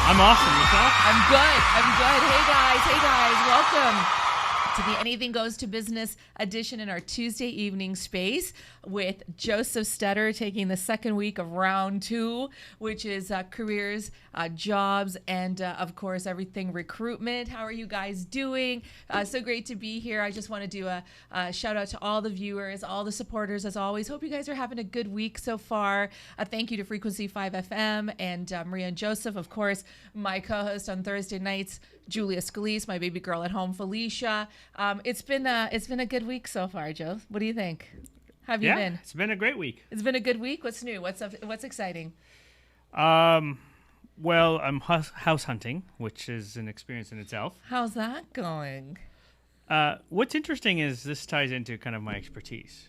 I'm awesome. Yourself? I'm good. Hey guys. Welcome to the Anything Goes to Business edition in our Tuesday evening space with Joseph Stetter taking the second week of round 2, which is careers, jobs, and of course, everything recruitment. How are you guys doing? So great to be here. I just want to do a shout out to all the viewers, all the supporters, as always. Hope you guys are having a good week so far. Thank you to Frequency 5 FM and Maria and Joseph, of course, my co-host on Thursday nights, Julia Scalise, my baby girl at home, Felicia. It's been a good week so far, Joe. What do you think? How have you been? It's been a great week. It's been a good week. What's new? What's exciting? Well, I'm house hunting, which is an experience in itself. How's that going? What's interesting is this ties into kind of my expertise.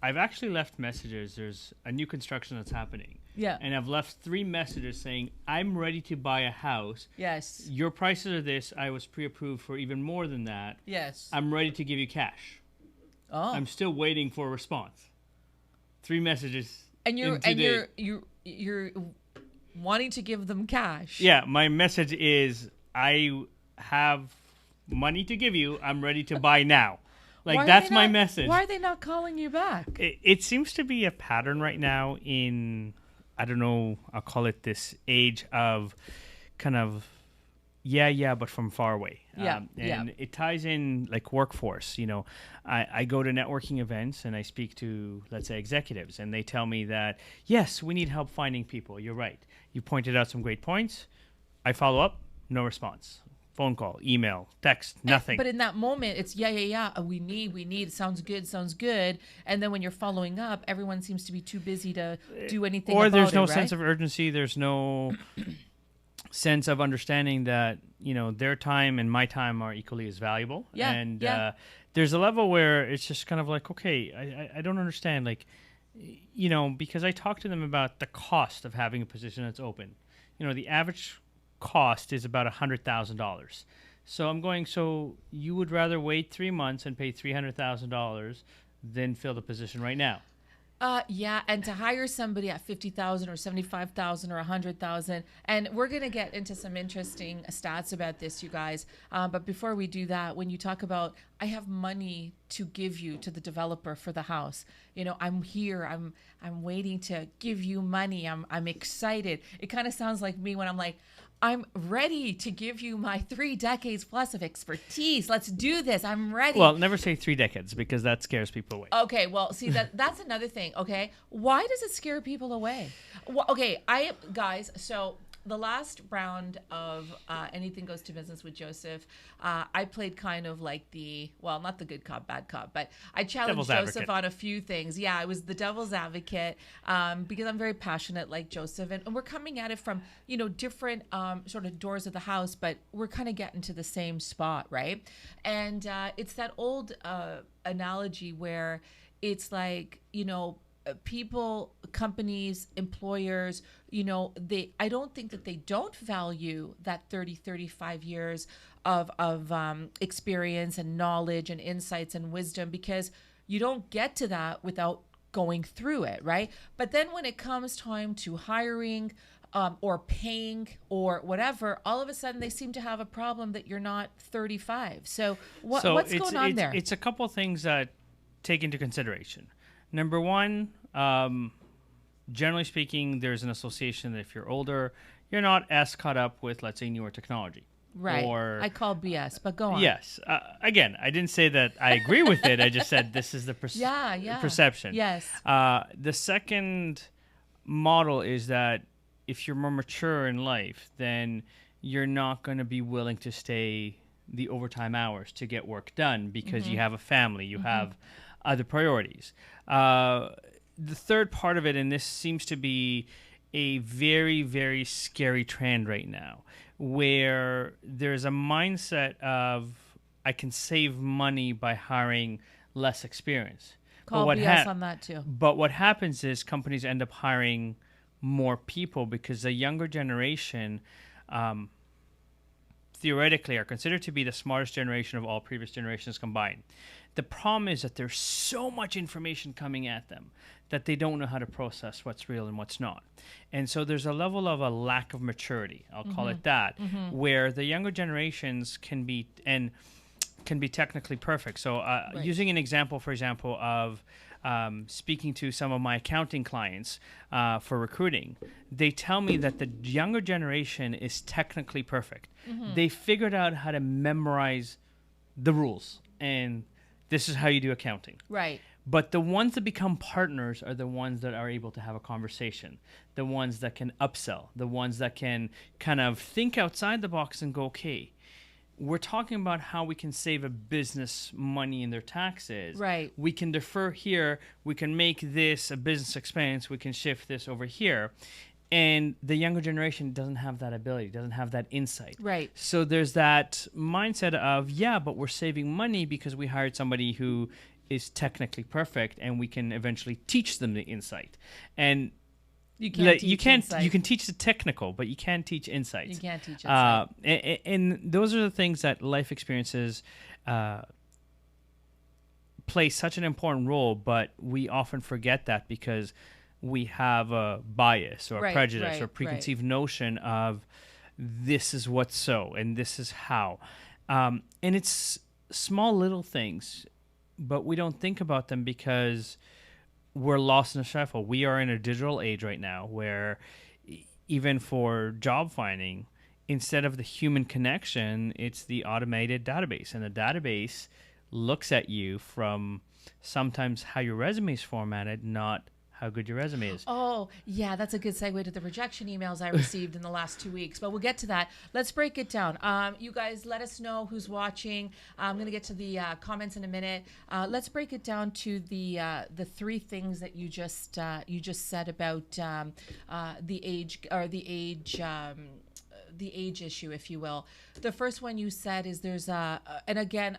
I've actually left messages. There's a new construction that's happening. Yeah. And I've left 3 messages saying, I'm ready to buy a house. Yes. Your prices are this. I was pre-approved for even more than that. Yes. I'm ready to give you cash. Oh. I'm still waiting for a response. 3 messages. And you're wanting to give them cash. Yeah, my message is I have money to give you. I'm ready to buy now. Like, that's my message. Why are they not calling you back? It seems to be a pattern right now in, I don't know, I'll call it this age of kind of, but from far away. And it ties in like workforce. You know, I go to networking events and I speak to, let's say, executives, and they tell me that, yes, we need help finding people. You're right. You pointed out some great points. I follow up, no response. Phone call, email, text, nothing. But in that moment, it's we need. Sounds good. And then when you're following up, everyone seems to be too busy to do anything about it, or there's no right? sense of urgency. There's no sense of understanding that, you know, their time and my time are equally as valuable. Yeah, and yeah. There's a level where it's just kind of like, okay, I don't understand. Like, you know, because I talk to them about the cost of having a position that's open. You know, the average cost is about $100,000. So I'm going, so you would rather wait 3 months and pay $300,000 than fill the position right now? And to hire somebody at $50,000 or $75,000 or $100,000, and we're going to get into some interesting stats about this, you guys. But before we do that, when you talk about, I have money to give you to the developer for the house, you know, I'm here, I'm waiting to give you money, I'm excited. It kind of sounds like me when I'm like, I'm ready to give you my 3 decades plus of expertise. Let's do this. I'm ready. Well, never say 3 decades because that scares people away. Okay, well, see, that's another thing, okay? Why does it scare people away? Well, okay, so the last round of Anything Goes to Business with Joseph, I played kind of like not the good cop, bad cop, but I challenged Joseph on a few things. Yeah, I was the devil's advocate because I'm very passionate like Joseph, and we're coming at it from, you know, different sort of doors of the house, but we're kind of getting to the same spot, right? And it's that old analogy where it's like, you know, people, companies, employers, you know, I don't think that they don't value that 35 years of experience and knowledge and insights and wisdom, because you don't get to that without going through it, right? But then when it comes time to hiring or paying or whatever, all of a sudden they seem to have a problem that you're not 35. So what's going on there? It's a couple of things that take into consideration. Number one, generally speaking, there's an association that if you're older, you're not as caught up with, let's say, newer technology. Right. I call BS, but go on. Yes. Again, I didn't say that I agree with it. I just said this is the perception. Yes. The second model is that if you're more mature in life, then you're not going to be willing to stay the overtime hours to get work done because you have a family, you have other priorities. The third part of it, and this seems to be a very, very scary trend right now, where there's a mindset of I can save money by hiring less experience. Call BS on that too. But what happens is companies end up hiring more people because the younger generation theoretically are considered to be the smartest generation of all previous generations combined. The problem is that there's so much information coming at them that they don't know how to process what's real and what's not. And so there's a level of a lack of maturity, I'll call it that, where the younger generations can be technically perfect. So using an example, for example, of speaking to some of my accounting clients for recruiting, they tell me that the younger generation is technically perfect. They figured out how to memorize the rules, and this is how you do accounting. Right. But the ones that become partners are the ones that are able to have a conversation, the ones that can upsell, the ones that can kind of think outside the box and go, okay, we're talking about how we can save a business money in their taxes. Right. We can defer here. We can make this a business expense. We can shift this over here. And the younger generation doesn't have that ability, doesn't have that insight. Right. So there's that mindset of, yeah, but we're saving money because we hired somebody who is technically perfect and we can eventually teach them the insight. And You can't teach insight. you can teach the technical, but you can't teach insight. You can't teach insight. And those are the things that life experiences play such an important role, but we often forget that because we have a bias or a prejudice or preconceived notion of this is what's so and this is how. And it's small little things, but we don't think about them because we're lost in a shuffle. We are in a digital age right now where even for job finding, instead of the human connection, it's the automated database. And the database looks at you from sometimes how your resume is formatted, not how good your resume is. Oh, yeah, that's a good segue to the rejection emails I received in the last 2 weeks. But we'll get to that. Let's break it down. You guys, let us know who's watching. I'm going to get to the comments in a minute. Let's break it down to the three things that you just said about the age or the age issue, if you will. The first one you said is there's and again,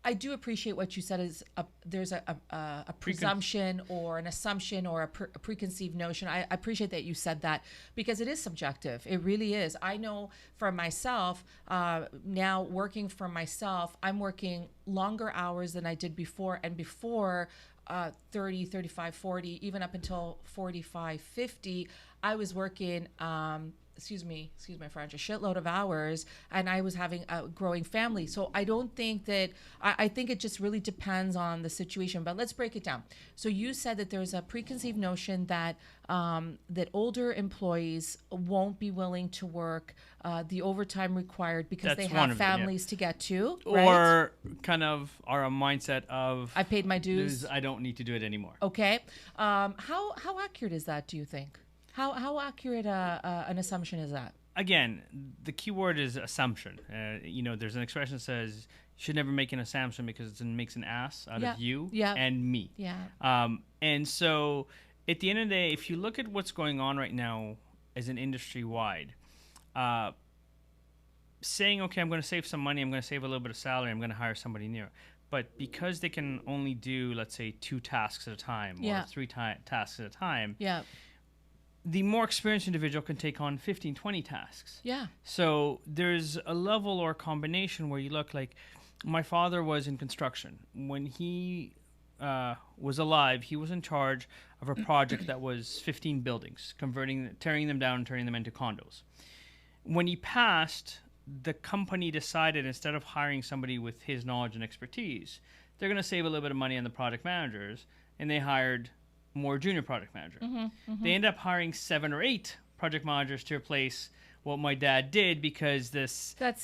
I do appreciate what you said is there's a presumption or an assumption or a preconceived notion. I appreciate that you said that because it is subjective. It really is. I know for myself, now working for myself, I'm working longer hours than I did before. And before 30, 35, 40, even up until 45, 50, I was working excuse my French, a shitload of hours, and I was having a growing family. So I don't think that, I think it just really depends on the situation, but let's break it down. So you said that there's a preconceived notion that that older employees won't be willing to work the overtime required because they have families to get to, right? Or kind of are a mindset of, I paid my dues. I don't need to do it anymore. Okay. How accurate is that, do you think? How accurate an assumption is that? Again, the key word is assumption. There's an expression that says you should never make an assumption because it makes an ass out of you and me. Yeah. And so at the end of the day, if you look at what's going on right now as an industry-wide, saying, okay, I'm going to save some money, I'm going to save a little bit of salary, I'm going to hire somebody new. But because they can only do, let's say, 2 tasks at a time or 3 tasks at a time, the more experienced individual can take on 15, 20 tasks. Yeah. So there's a level or combination where you look like my father was in construction. When he was alive, he was in charge of a project that was 15 buildings, tearing them down and turning them into condos. When he passed, the company decided instead of hiring somebody with his knowledge and expertise, they're going to save a little bit of money on the project managers, and they hired more junior project manager. They end up hiring 7 or 8 project managers to replace what my dad did because the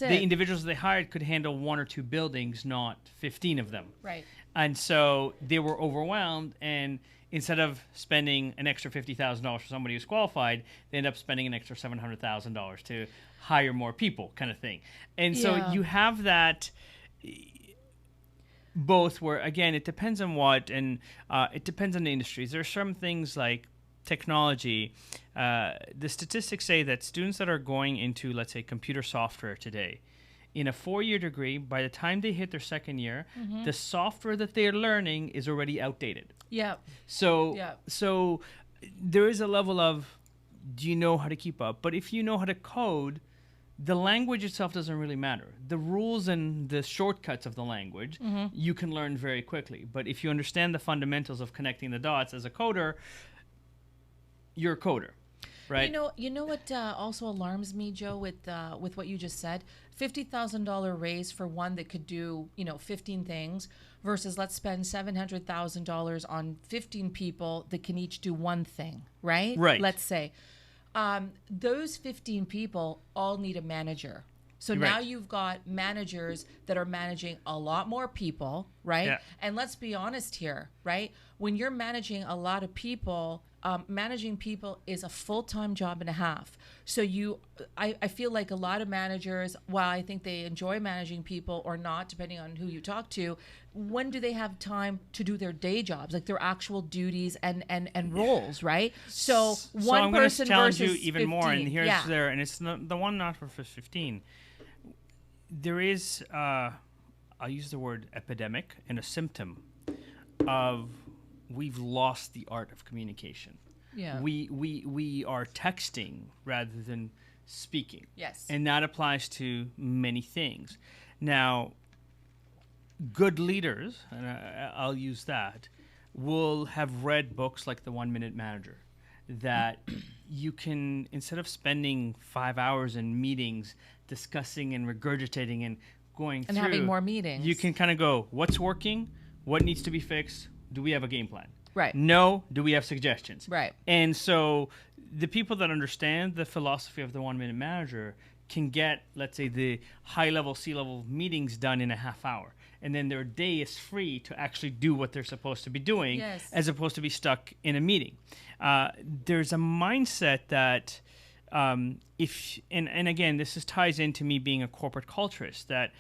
individuals they hired could handle 1 or 2 buildings, not 15 of them. Right. And so they were overwhelmed, and instead of spending an extra $50,000 for somebody who's qualified, they end up spending an extra $700,000 to hire more people, kind of thing. And so you have that both where, again, it depends on what, and it depends on the industries. There are some things like technology. The statistics say that students that are going into, let's say, computer software today, in a 4-year degree, by the time they hit their second year, the software that they're learning is already outdated. Yeah. So there is a level of, do you know how to keep up? But if you know how to code, the language itself doesn't really matter. The rules and the shortcuts of the language you can learn very quickly. But if you understand the fundamentals of connecting the dots as a coder, you're a coder, right? You know what also alarms me, Joe, with what you just said. $50,000 raise for one that could do 15 things, versus let's spend $700,000 on 15 people that can each do one thing, right? Right. Let's say those 15 people all need a manager. So now Right. you've got managers that are managing a lot more people, right? Yeah. And let's be honest here, right? When you're managing a lot of people, managing people is a full-time job and a half. So I feel like a lot of managers, while I think they enjoy managing people or not, depending on who you talk to, when do they have time to do their day jobs, like their actual duties and roles, right? So one I'm gonna person challenge versus you even more, and 15. here's Yeah. there, and it's not, the one not for 15. There is, I'll use the word epidemic, and a symptom of we've lost the art of communication. Yeah. We are texting rather than speaking. Yes. And that applies to many things. Now, good leaders, and I'll use that, will have read books like The 1 Minute Manager, that you can, instead of spending 5 hours in meetings discussing and regurgitating and going And through, having more meetings. you can kind of go, what's working? What needs to be fixed? Do we have a game plan? Right. No. Do we have suggestions? Right. And so the people that understand the philosophy of the 1 Minute Manager can get, let's say, the high-level, C-level meetings done in a half hour. And then their day is free to actually do what they're supposed to be doing, Yes. as opposed to be stuck in a meeting. There's a mindset that and again, this ties into me being a corporate culturist, that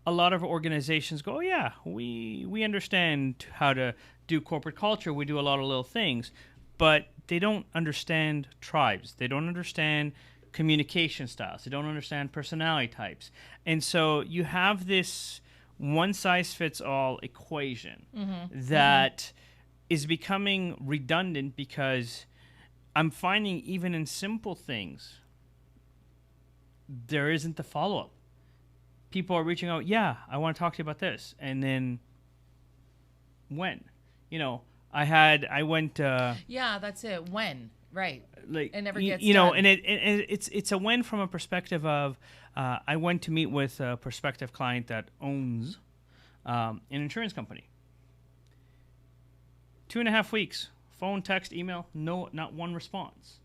a lot of organizations go, oh, yeah, we understand how to do corporate culture. We do a lot of little things, but they don't understand tribes. They don't understand communication styles. They don't understand personality types. And so you have this one-size-fits-all equation that is becoming redundant, because I'm finding even in simple things, there isn't the follow-up. People are reaching out, yeah, I want to talk to you about this. And then when? I went... Yeah, that's it. When? Right. like It never y- gets you know, done. and it's a win from a perspective of I went to meet with a prospective client that owns an insurance company. 2.5 weeks, phone, text, email, no, not one response.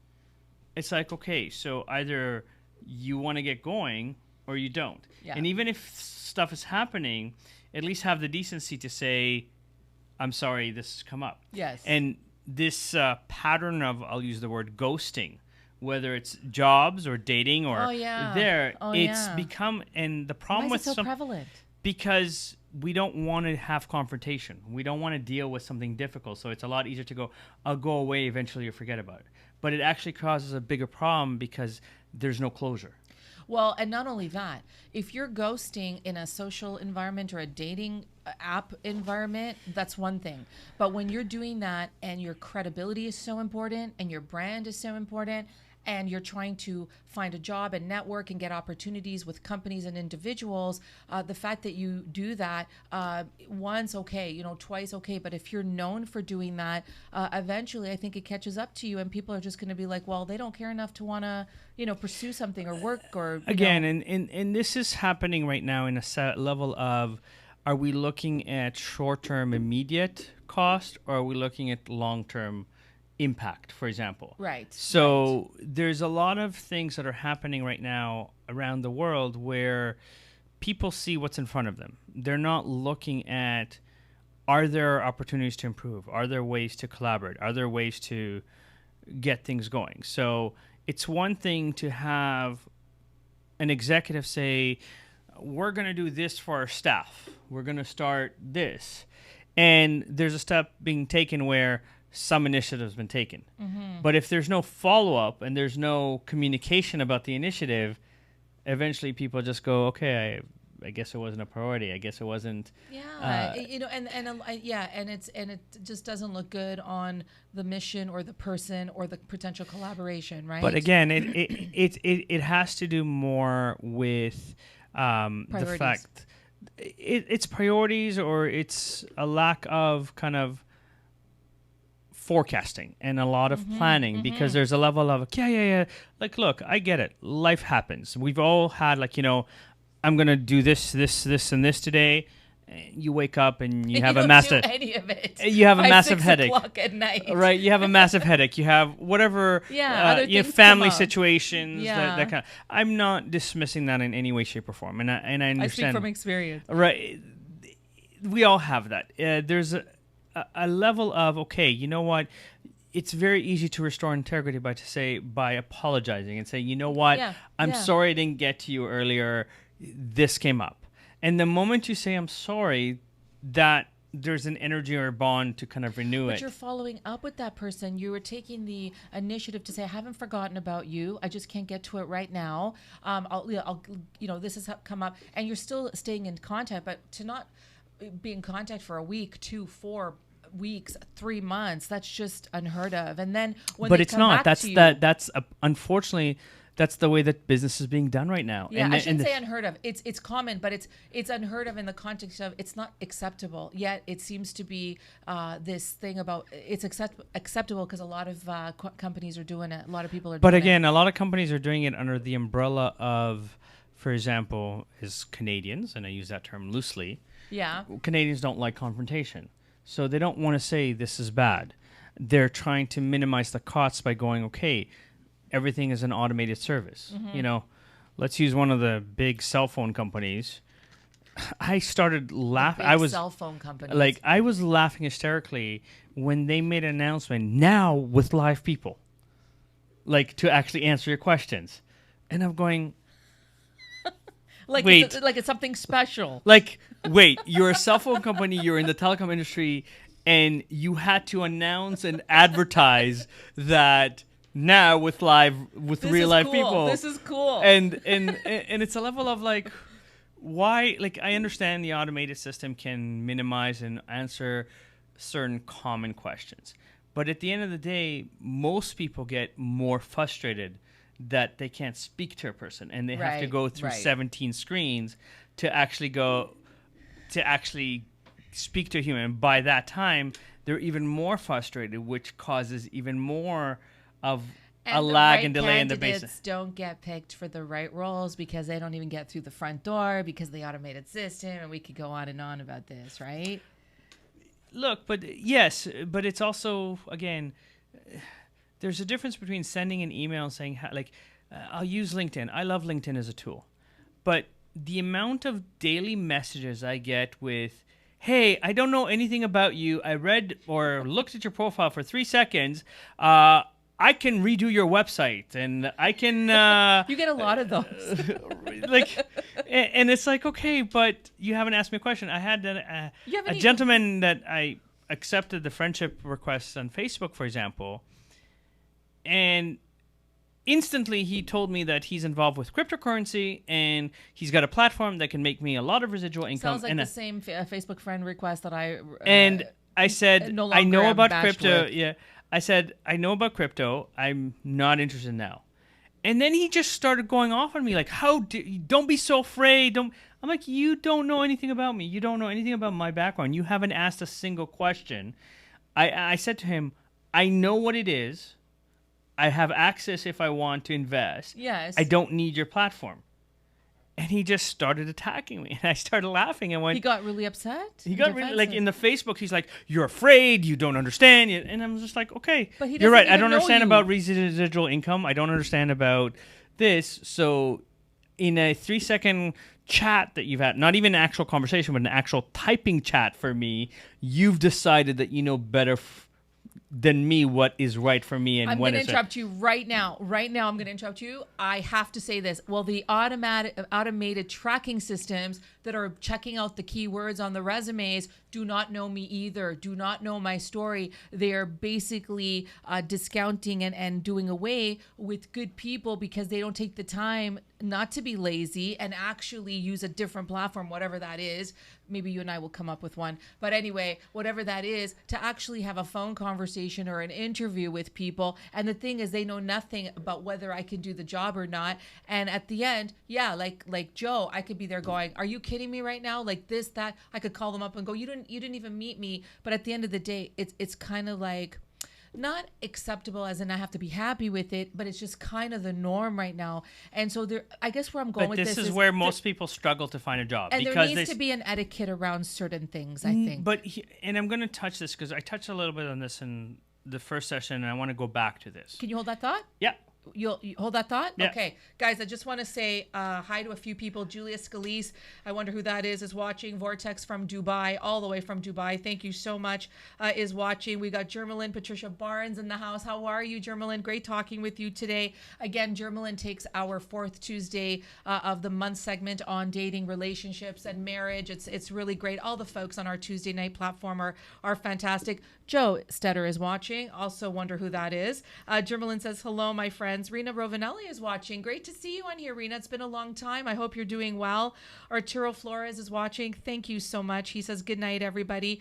It's like, okay, so either you want to get going or you don't. Yeah. And even if stuff is happening, at least have the decency to say, I'm sorry, this has come up. Yes. And this pattern of, I'll use the word ghosting, whether it's jobs or dating or Oh, yeah. there, Oh, it's yeah. become, and the Why problem is with it so some, prevalent? because we don't want to have confrontation. We don't want to deal with something difficult. So it's a lot easier to go, I'll go away, eventually you'll forget about it. But it actually causes a bigger problem because there's no closure. Well, and not only that, if you're ghosting in a social environment or a dating app environment, that's one thing. But when you're doing that and your credibility is so important and your brand is so important, and you're trying to find a job and network and get opportunities with companies and individuals, the fact that you do that once, okay, twice, okay. But if you're known for doing that, eventually I think it catches up to you, and people are just going to be like, well, they don't care enough to want to, pursue something or work or Again, and this is happening right now in a set level of, are we looking at short-term immediate cost, or are we looking at long-term impact, for example? Right. So there's a lot of things that are happening right now around the world where people see what's in front of them. They're not looking at, are there opportunities to improve? Are there ways to collaborate? Are there ways to get things going? So it's one thing to have an executive say, we're going to do this for our staff. We're going to start this. And there's a step being taken where some initiative has been taken. But if there's no follow-up and there's no communication about the initiative, eventually people just go, okay, I guess it wasn't a priority. I guess it wasn't. Yeah, and it just doesn't look good on the mission or the person or the potential collaboration, right? But again, it has to do more with the fact it's priorities, or it's a lack of kind of forecasting and a lot of planning, because there's a level of yeah. Like, look, I get it. Life happens. We've all had, like, I'm gonna do this, and this today. You wake up and you have a massive. Do any of it. You have a massive 6 headache. o'clock at night. Right, you have a massive headache. You have whatever. Other you have things family come up. situations. Yeah. That kind of, I'm not dismissing that in any way, shape, or form, and I understand. I speak from experience. Right, we all have that. There's a level of, okay, you know what? It's very easy to restore integrity by apologizing and say, you know what? I'm sorry I didn't get to you earlier. This came up. And the moment you say, I'm sorry, that there's an energy or a bond to kind of renew it. But you're following up with that person. You were taking the initiative to say, I haven't forgotten about you. I just can't get to it right now. I'll this has come up. And you're still staying in contact, but to not be in contact for a week, 2, 4 weeks, 3 months, that's just unheard of. And then when but they it's come not. back to you, That's unfortunately, that's the way that business is being done right now. Yeah, I shouldn't say unheard of. It's common, but it's unheard of in the context of it's not acceptable. Yet it seems to be this thing about it's acceptable because a lot of companies are doing it. A lot of people are doing it. But again, a lot of companies are doing it under the umbrella of, for example, is Canadians, and I use that term loosely. Yeah. Canadians don't like confrontation. So they don't want to say this is bad. They're trying to minimize the costs by going, okay, everything is an automated service. Let's use one of the big cell phone companies. I started laughing. Cell phone companies. Like, I was laughing hysterically when they made an announcement now with live people, like, to actually answer your questions. And I'm going, wait. It's something special. Like, wait, you're a cell phone company, you're in the telecom industry, and you had to announce and advertise that now with real live people. This is cool. And it's a level of, like, why? Like, I understand the automated system can minimize and answer certain common questions, but at the end of the day, most people get more frustrated that they can't speak to a person, and they have to go through 17 screens to actually speak to a human. And by that time, they're even more frustrated, which causes even more of a lag and delay in the basis. Candidates don't get picked for the right roles because they don't even get through the front door because of the automated system, and we could go on and on about this, right? Look, but yes, but it's also, again, there's a difference between sending an email and saying, I'll use LinkedIn. I love LinkedIn as a tool. But the amount of daily messages I get with, hey, I don't know anything about you. I read or looked at your profile for 3 seconds. I can redo your website, and I can... you get a lot of those. And it's like, okay, but you haven't asked me a question. I had a gentleman that I accepted the friendship request on Facebook, for example, and instantly he told me that he's involved with cryptocurrency and he's got a platform that can make me a lot of residual income. Sounds like the same Facebook friend request that I and I said, I know about crypto. With. Yeah. I said, I know about crypto. I'm not interested now. And then he just started going off on me like, don't be so afraid. I'm like, you don't know anything about me. You don't know anything about my background. You haven't asked a single question. I said to him, I know what it is. I have access if I want to invest. Yes. I don't need your platform. And he just started attacking me. And I started laughing and went... He got really upset? He got really... Like, in the Facebook, he's like, you're afraid, you don't understand. And I'm just like, okay, but you're right. I don't understand about residual income. I don't understand about this. So in a 3-second chat that you've had, not even an actual conversation, but an actual typing chat for me, you've decided that you know better than me what is right for me and when it's... I'm going to interrupt you right now. Right now, I'm going to interrupt you. I have to say this. Well, the automated tracking systems, that are checking out the keywords on the resumes do not know me either, do not know my story. They're basically discounting and doing away with good people because they don't take the time not to be lazy and actually use a different platform, whatever that is. Maybe you and I will come up with one. But anyway, whatever that is, to actually have a phone conversation or an interview with people. And the thing is, they know nothing about whether I can do the job or not. And at the end, yeah, like Joe, I could be there going, are you kidding me right now? Like this, that. I could call them up and go, you didn't even meet me. But at the end of the day, it's kind of like, not acceptable as in I have to be happy with it, but it's just kind of the norm right now. And so there, I guess where I'm going with this is where most people struggle to find a job. And there needs to be an etiquette around certain things, I think. And I'm going to touch this because I touched a little bit on this in the first session, and I want to go back to this. Can you hold that thought? Yeah. You hold that thought? Yeah. Okay. Guys, I just want to say hi to a few people. Julia Scalise, I wonder who that is watching. Vortex from Dubai, all the way from Dubai. Thank you so much, is watching. We got Germalyn Patricia Barnes in the house. How are you, Germalyn? Great talking with you today. Again, Germalyn takes our fourth Tuesday of the month segment on dating, relationships, and marriage. It's really great. All the folks on our Tuesday night platform are fantastic. Joe Stetter is watching. Also wonder who that is. Germalyn says, hello, my friends. Rena Rovinelli is watching. Great to see you on here, Rena. It's been a long time. I hope you're doing well. Arturo Flores is watching. Thank you so much. He says, good night, everybody.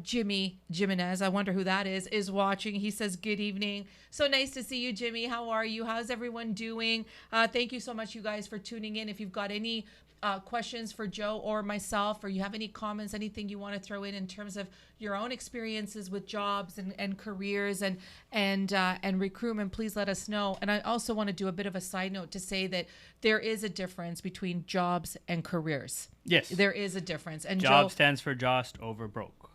Jimmy Jimenez, I wonder who that is watching. He says, good evening. So nice to see you, Jimmy. How are you? How's everyone doing? Thank you so much, you guys, for tuning in. If you've got any questions for Joe or myself, or you have any comments, anything you want to throw in terms of your own experiences with jobs and careers and recruitment, please let us know. And I also want to do a bit of a side note to say that there is a difference between jobs and careers. Yes. There is a difference. And Job Joe, stands for just over broke.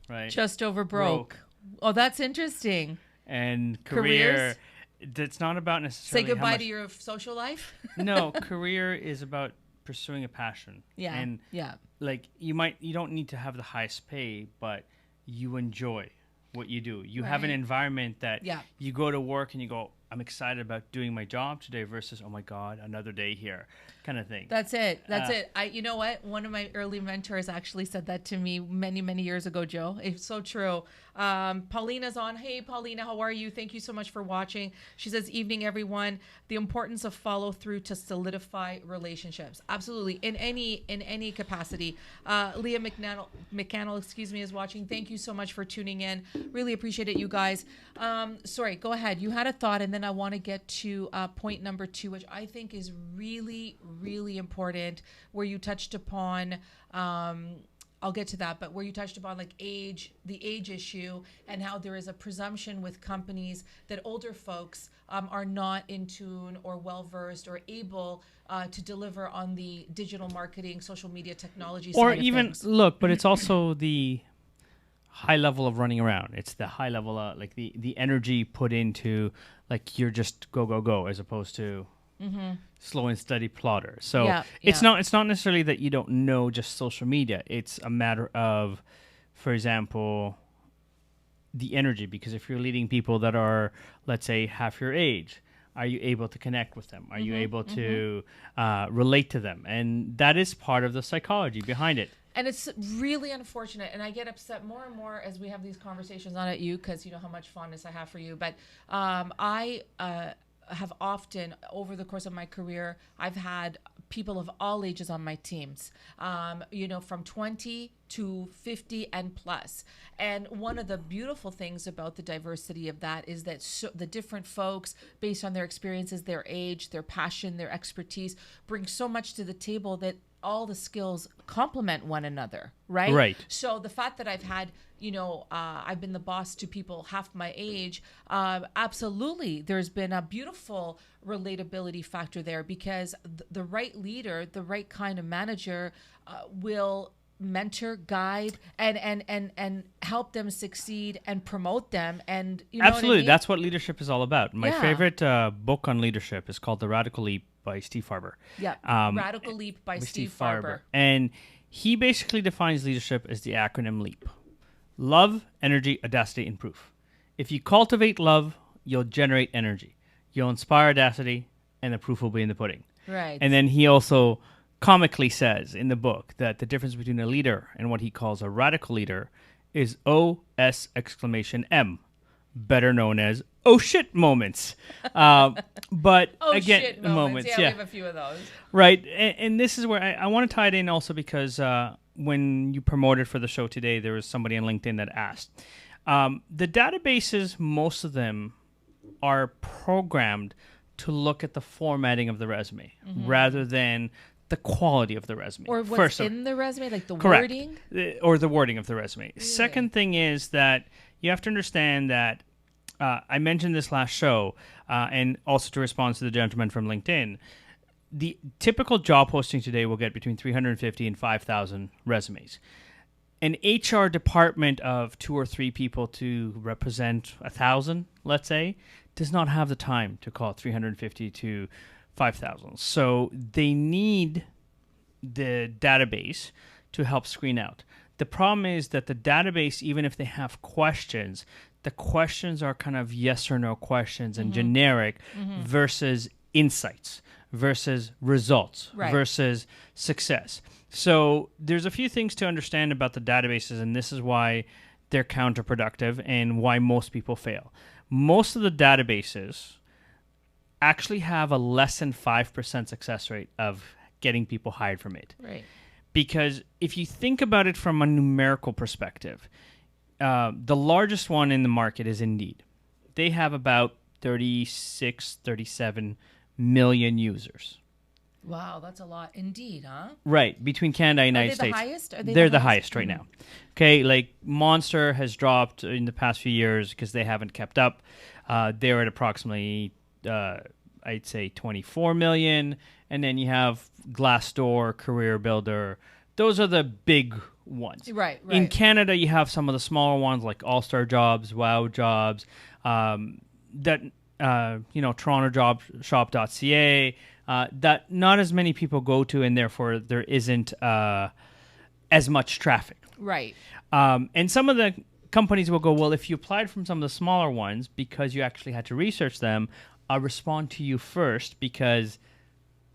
Right? Just over broke. Oh, that's interesting. And career, it's not about necessarily say goodbye to your social life. No, career is about pursuing a passion. Yeah. And like you don't need to have the highest pay, but you enjoy what you do. You have an environment that you go to work and you go, I'm excited about doing my job today versus, oh my God, another day here kind of thing. That's it. You know what? One of my early mentors actually said that to me many, many years ago, Joe. It's so true. Paulina's on. Hey, Paulina, how are you? Thank you so much for watching. She says, evening, everyone. The importance of follow through to solidify relationships. Absolutely. In any capacity. Leah McCannell, is watching. Thank you so much for tuning in. Really appreciate it, you guys. Sorry, go ahead. You had a thought, and then I want to get to point number 2, which I think is really, really important, where you touched upon I'll get to that, but where you touched upon like the age issue, and how there is a presumption with companies that older folks are not in tune or well-versed or able to deliver on the digital marketing, social media technology side or of even things. look, but it's also the high level of running around. It's the high level, like the energy put into, like, you're just go, as opposed to slow and steady plotter. So it's not necessarily that you don't know just social media. It's a matter of, for example, the energy. Because if you're leading people that are, let's say, half your age, are you able to connect with them? Are you able to relate to them? And that is part of the psychology behind it. And it's really unfortunate, and I get upset more and more as we have these conversations, not at you, because you know how much fondness I have for you, but I have often, over the course of my career, I've had people of all ages on my teams, from 20 to 50 and plus. And one of the beautiful things about the diversity of that is that the different folks, based on their experiences, their age, their passion, their expertise, bring so much to the table that all the skills complement one another, right? Right. So the fact that I've had, I've been the boss to people half my age, absolutely, there's been a beautiful relatability factor there, because the right leader, the right kind of manager will mentor, guide, and help them succeed and promote them. And you know absolutely, what I mean? That's what leadership is all about. My favorite book on leadership is called The Radical Leap by Steve Farber. Yeah, Radical Leap by Steve Farber. And he basically defines leadership as the acronym LEAP. Love, energy, audacity, and proof. If you cultivate love, you'll generate energy. You'll inspire audacity, and the proof will be in the pudding. Right. And then he also comically says in the book that the difference between a leader and what he calls a radical leader is OS exclamation M, better known as oh shit moments. But Oh again, shit moments. Yeah, we have a few of those. right. And this is where I want to tie it in also because when you promoted for the show today, there was somebody on LinkedIn that asked. The databases, most of them are programmed to look at the formatting of the resume rather than the quality of the resume. Or what's in the resume, like the Correct. wording? Or the wording of the resume. Second thing is that you have to understand that I mentioned this last show, and also to respond to the gentleman from LinkedIn, the typical job posting today will get between 350 and 5,000 resumes. An HR department of 2 or 3 people to represent 1,000, let's say, does not have the time to call 350 to 5,000. So they need the database to help screen out. The problem is that the database, even if they have questions, the questions are kind of yes or no questions and generic versus insights versus results versus success. So there's a few things to understand about the databases, and this is why they're counterproductive and why most people fail. Most of the databases actually have a less than 5% success rate of getting people hired from it. Right. Because if you think about it from a numerical perspective, the largest one in the market is Indeed. They have about 36, 37 million users. Wow, that's a lot. Indeed, huh? Right, between Canada and United States. Are they the highest? They're the highest right now. Okay, like Monster has dropped in the past few years because they haven't kept up. They're at approximately, I'd say, 24 million. And then you have Glassdoor, Career Builder. Those are the big ones. Right. In Canada, you have some of the smaller ones like All Star Jobs, Wow Jobs, TorontoJobShop.ca, that not as many people go to, and therefore there isn't as much traffic. Right. And some of the companies will go, well, if you applied from some of the smaller ones because you actually had to research them, I'll respond to you first because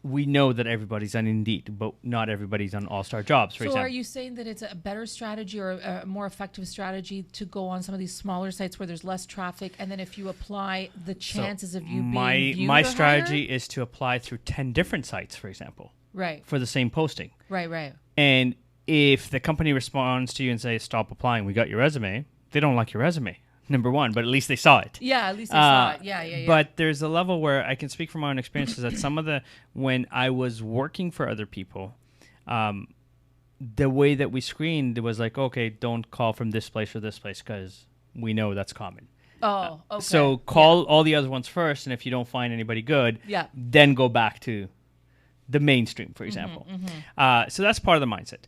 we know that everybody's on Indeed, but not everybody's on All-Star Jobs, for example. So are you saying that it's a better strategy or a more effective strategy to go on some of these smaller sites where there's less traffic, and then if you apply, the chances of you being viewed my are strategy higher? is to apply through 10 different sites, for example, Right. for the same posting. Right. And if the company responds to you and says, stop applying, we got your resume, they don't like your resume, number one, but at least they saw it. Yeah, at least they saw it. Yeah. But there's a level where I can speak from my own experiences that some of when I was working for other people, the way that we screened, it was like, okay, don't call from this place or this place because we know that's common. Oh, okay. So call all the other ones first, and if you don't find anybody good, then go back to the mainstream, for example. So that's part of the mindset.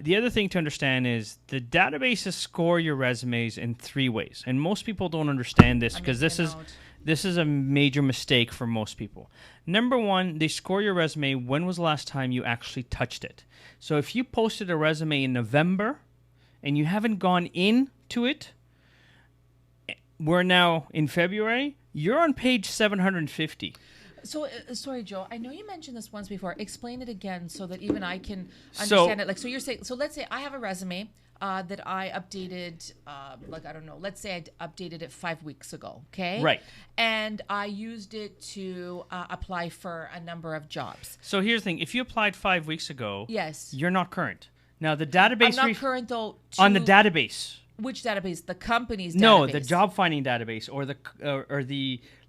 The other thing to understand is the databases score your resumes in 3 ways, and most people don't understand this because this is a major mistake for most people. Number one, they score your resume. When was the last time you actually touched it? So if you posted a resume in November and you haven't gone into it, we're now in February, you're on page 750. So, sorry, Joe, I know you mentioned this once before. Explain it again so that even I can understand it. Like, so you're saying, so let's say I have a resume that I updated, I don't know, let's say I updated it 5 weeks ago, okay? Right. And I used it to apply for a number of jobs. So here's the thing. If you applied 5 weeks ago, yes, you're not current. Now, the database... I'm not current, though. On the database. Which database? The company's database? No, the job finding database or the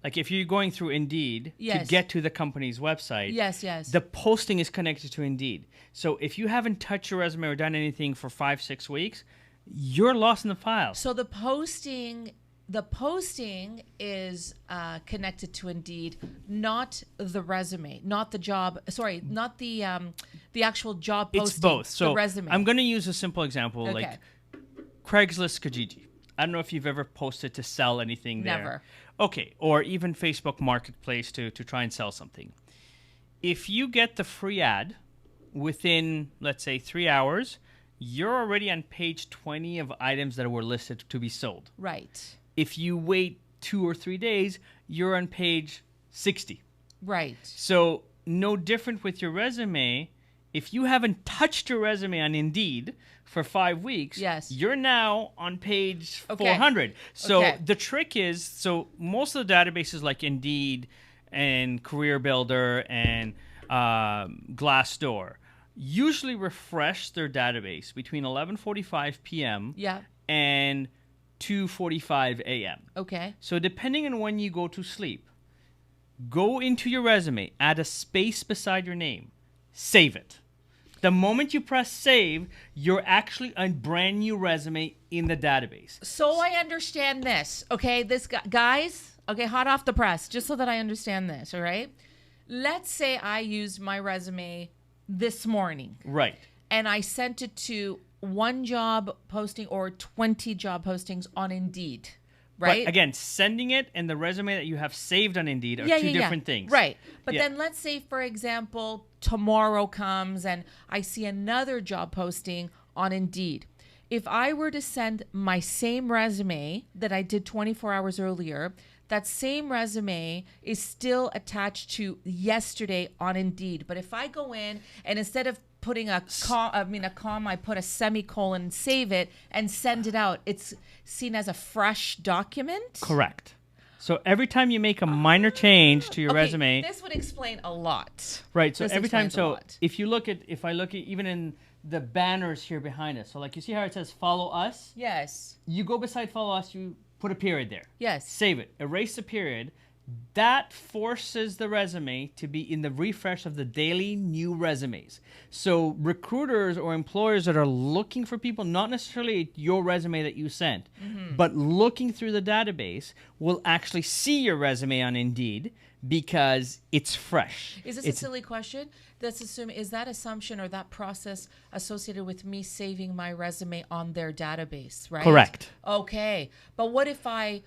like if you're going through Indeed to get to the company's website. Yes. The posting is connected to Indeed. So if you haven't touched your resume or done anything for 5-6 weeks, you're lost in the file. So the posting is connected to Indeed, not the resume, not the job. Sorry, not the actual job posting. It's both. So the resume. I'm going to use a simple example like Craigslist Kijiji. I don't know if you've ever posted to sell anything there. Never. Okay, or even Facebook Marketplace to try and sell something. If you get the free ad within, let's say, 3 hours, you're already on page 20 of items that were listed to be sold. Right. If you wait 2 or 3 days, you're on page 60. Right. So no different with your resume. if you haven't touched your resume on Indeed for 5 weeks, Yes. you're now on page Okay. 400. So Okay. the trick is, so most of the databases like Indeed and Career Builder and Glassdoor usually refresh their database between 11:45 p.m. Yeah. and 2:45 a.m. Okay. So depending on when you go to sleep, go into your resume, add a space beside your name, save it. The moment you press save, you're actually a brand new resume in the database. So I understand this. Okay, guys. Okay, hot off the press, just so that I understand this. All right. Let's say I used my resume this morning Right. and I sent it to one job posting or 20 job postings on Indeed. Right. But again, sending it and the resume that you have saved on Indeed are two different things. Right. But Yeah. then let's say, for example, tomorrow comes and I see another job posting on Indeed. If I were to send my same resume that I did 24 hours earlier, that same resume is still attached to yesterday on Indeed. But if I go in and instead of putting a comma, I put a semicolon and save it and send it out, it's seen as a fresh document. Correct. So every time you make a minor change to your Okay, resume, this would explain a lot. right? So this every time, explains a so lot. if I look at even in the banners here behind us, so like you see how it says follow us, Yes. you go beside follow us, you put a period there. Yes. Save it, erase the period. That forces the resume to be in the refresh of the daily new resumes. So recruiters or employers that are looking for people, not necessarily your resume that you sent, but looking through the database, will actually see your resume on Indeed because it's fresh. Is this It's a silly question? Is that assumption or that process associated with me saving my resume on their database, right? correct. Okay. But what if I,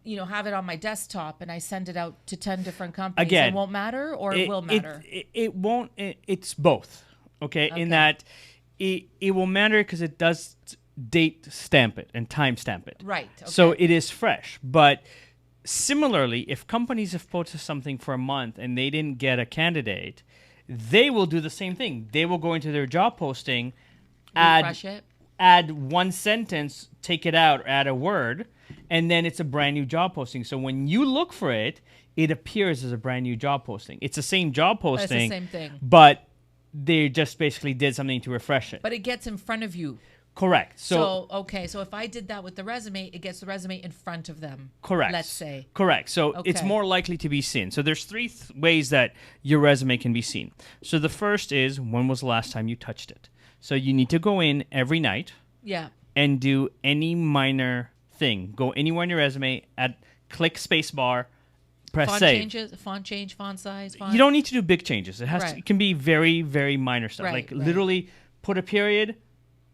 have it on my desktop and I send it out to 10 different companies? Again, it won't matter or it will matter? It won't. It's both. Okay? In that it will matter because it does date stamp it and time stamp it. Right. So okay. it is fresh. But similarly, if companies have posted something for a month and they didn't get a candidate, they will do the same thing. They will go into their job posting, Refresh it. add one sentence, take it out, add a word, and then it's a brand new job posting. So when you look for it, it appears as a brand new job posting. It's the same job But it's posting, the same thing. but they just basically did something to refresh it. But it gets in front of you. Correct. So if I did that with the resume, it gets the resume in front of them. Correct. Let's say. Correct. So it's Okay. more likely to be seen. So there's three ways that your resume can be seen. So the first is, when was the last time you touched it? So you need to go in every night Yeah. and do any minor thing. Go anywhere in your resume, click spacebar, press Font save. changes, font change, font size, font. You don't need to do big changes. Right. It can be very, very minor stuff. Right, Like right. literally put a period,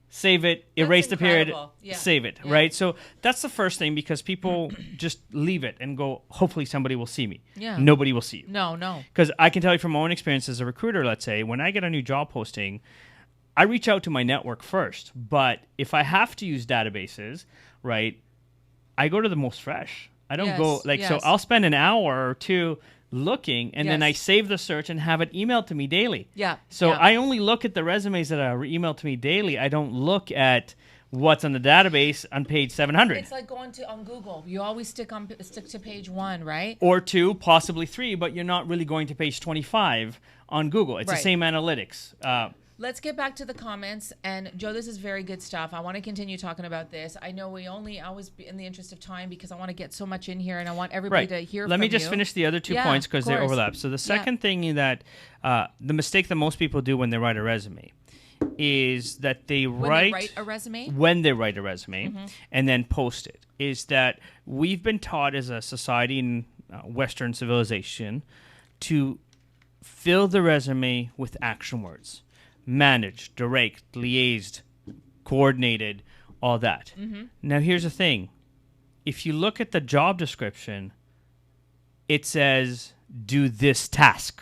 save it, erase the period, incredible. Yeah. save it, Yeah. right? So that's the first thing, because people just leave it and go, hopefully somebody will see me. Yeah. Nobody will see you. No. Because I can tell you from my own experience as a recruiter, let's say, when I get a new job posting, I reach out to my network first. But if I have to use databases, right, I go to the most fresh. I don't go, so yes. I'll spend an hour or two looking, and then I Yes. save the search and have it emailed to me daily. Yeah. So yeah. I only look at the resumes that are emailed to me daily. I don't look at what's on the database on page 700. It's like going on Google. You always stick to page 1, right? Or 2, possibly 3, but you're not really going to page 25 on Google. It's Right. the same analytics. Let's get back to the comments. And Joe, this is very good stuff. I want to continue talking about this. I know we only always, in the interest of time, because I want to get so much in here and I want everybody to hear Let from me just you. finish the other two Yeah, points because of they course. overlap. So the second thing that the mistake that most people do when they write a resume is that they When write they write a resume? when they write a resume Mm-hmm. and then post it. Is that we've been taught as a society in Western civilization to fill the resume with action words: managed, direct, liaised, coordinated, all that. Mm-hmm. Now, here's the thing. If you look at the job description, it says, do this task.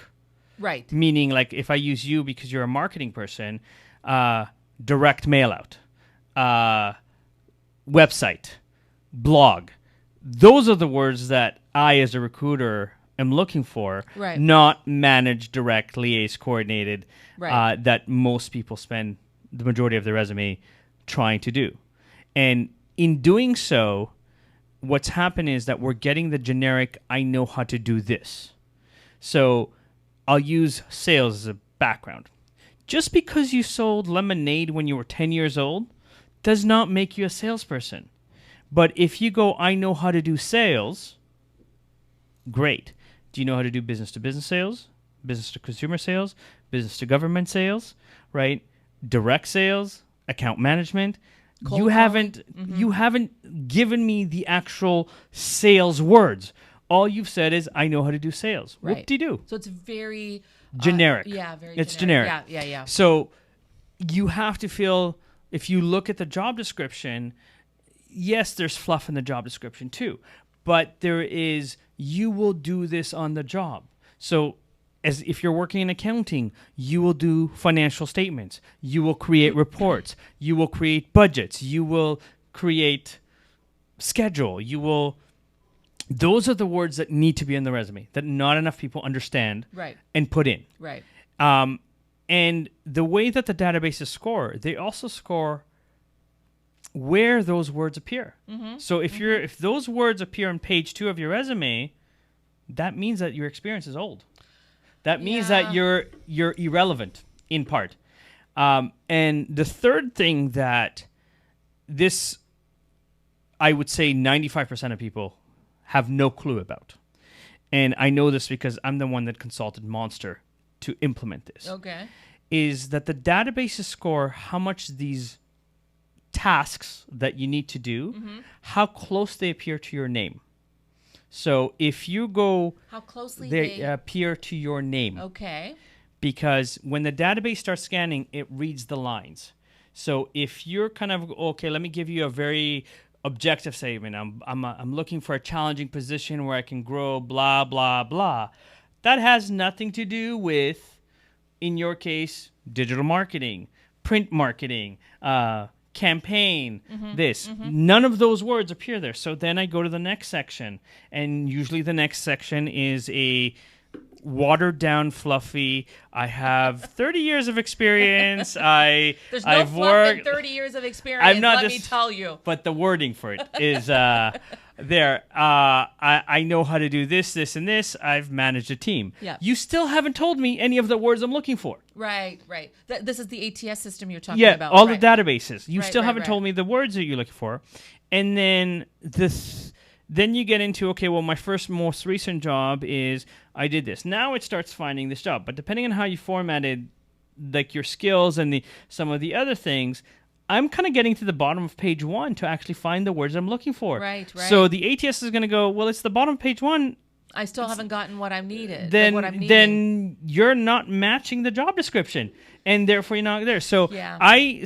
Right. Meaning, like, if I use you because you're a marketing person, direct mail out, website, blog. Those are the words that I, as a recruiter, am looking for, Right. not manage, direct, liaise, coordinated, Right. that most people spend the majority of their resume trying to do. And in doing so, what's happened is that we're getting the generic, I know how to do this. So I'll use sales as a background. Just because you sold lemonade when you were 10 years old does not make you a salesperson. But if you go, I know how to do sales, great. Do you know how to do business to business sales, business to consumer sales, business to government sales, right? Direct sales, account management. Cold You calling. haven't you haven't given me the actual sales words. All you've said is I know how to do sales. Right. Whoop-de-doo. So it's very Generic. Yeah, very. It's generic. generic. Yeah. So you have to feel, if you look at the job description, yes, there's fluff in the job description too, but there is, you will do this on the job. So as if you're working in accounting, you will do financial statements, you will create reports, you will create budgets, you will create schedule, those are the words that need to be in the resume that not enough people understand Right. and put in. Right. And the way that the databases score, they also score where those words appear. So if those words appear on page 2 of your resume, that means that your experience is old. That means that Yeah. you're irrelevant in part. And the third thing that this, I would say 95% of people have no clue about. And I know this because I'm the one that consulted Monster to implement this. Okay. Is that the databases score how much these tasks that you need to do, how close they appear to your name. So if you go, How closely they they. appear to your name. Okay. Because when the database starts scanning, it reads the lines. So if you're kind of, okay, let me give you a very objective statement. I'm looking for a challenging position where I can grow, blah, blah, blah. That has nothing to do with, in your case, digital marketing, print marketing, campaign, this. None of those words appear there. So then I go to the next section, and usually the next section is a watered down, fluffy. I have 30 years of experience. There's no I've fluff worked, in 30 years of experience. I'm not let me just- tell you. but the wording for it is there. I know how to do this, this, and this. I've managed a team. Yeah. You still haven't told me any of the words I'm looking for. Right. This is the ATS system you're talking Yeah, about. all right. the databases. You Right, still right, haven't right. told me the words that you're looking for. And then then you get into, okay, well, my most recent job is I did this. Now it starts finding this job. But depending on how you formatted like your skills and some of the other things, I'm kind of getting to the bottom of page 1 to actually find the words I'm looking for. Right. So the ATS is going to go, well, it's the bottom of page 1. I still haven't gotten what I'm needed. Then what I'm needing. then you're not matching the job description, and therefore you're not there. So Yeah. I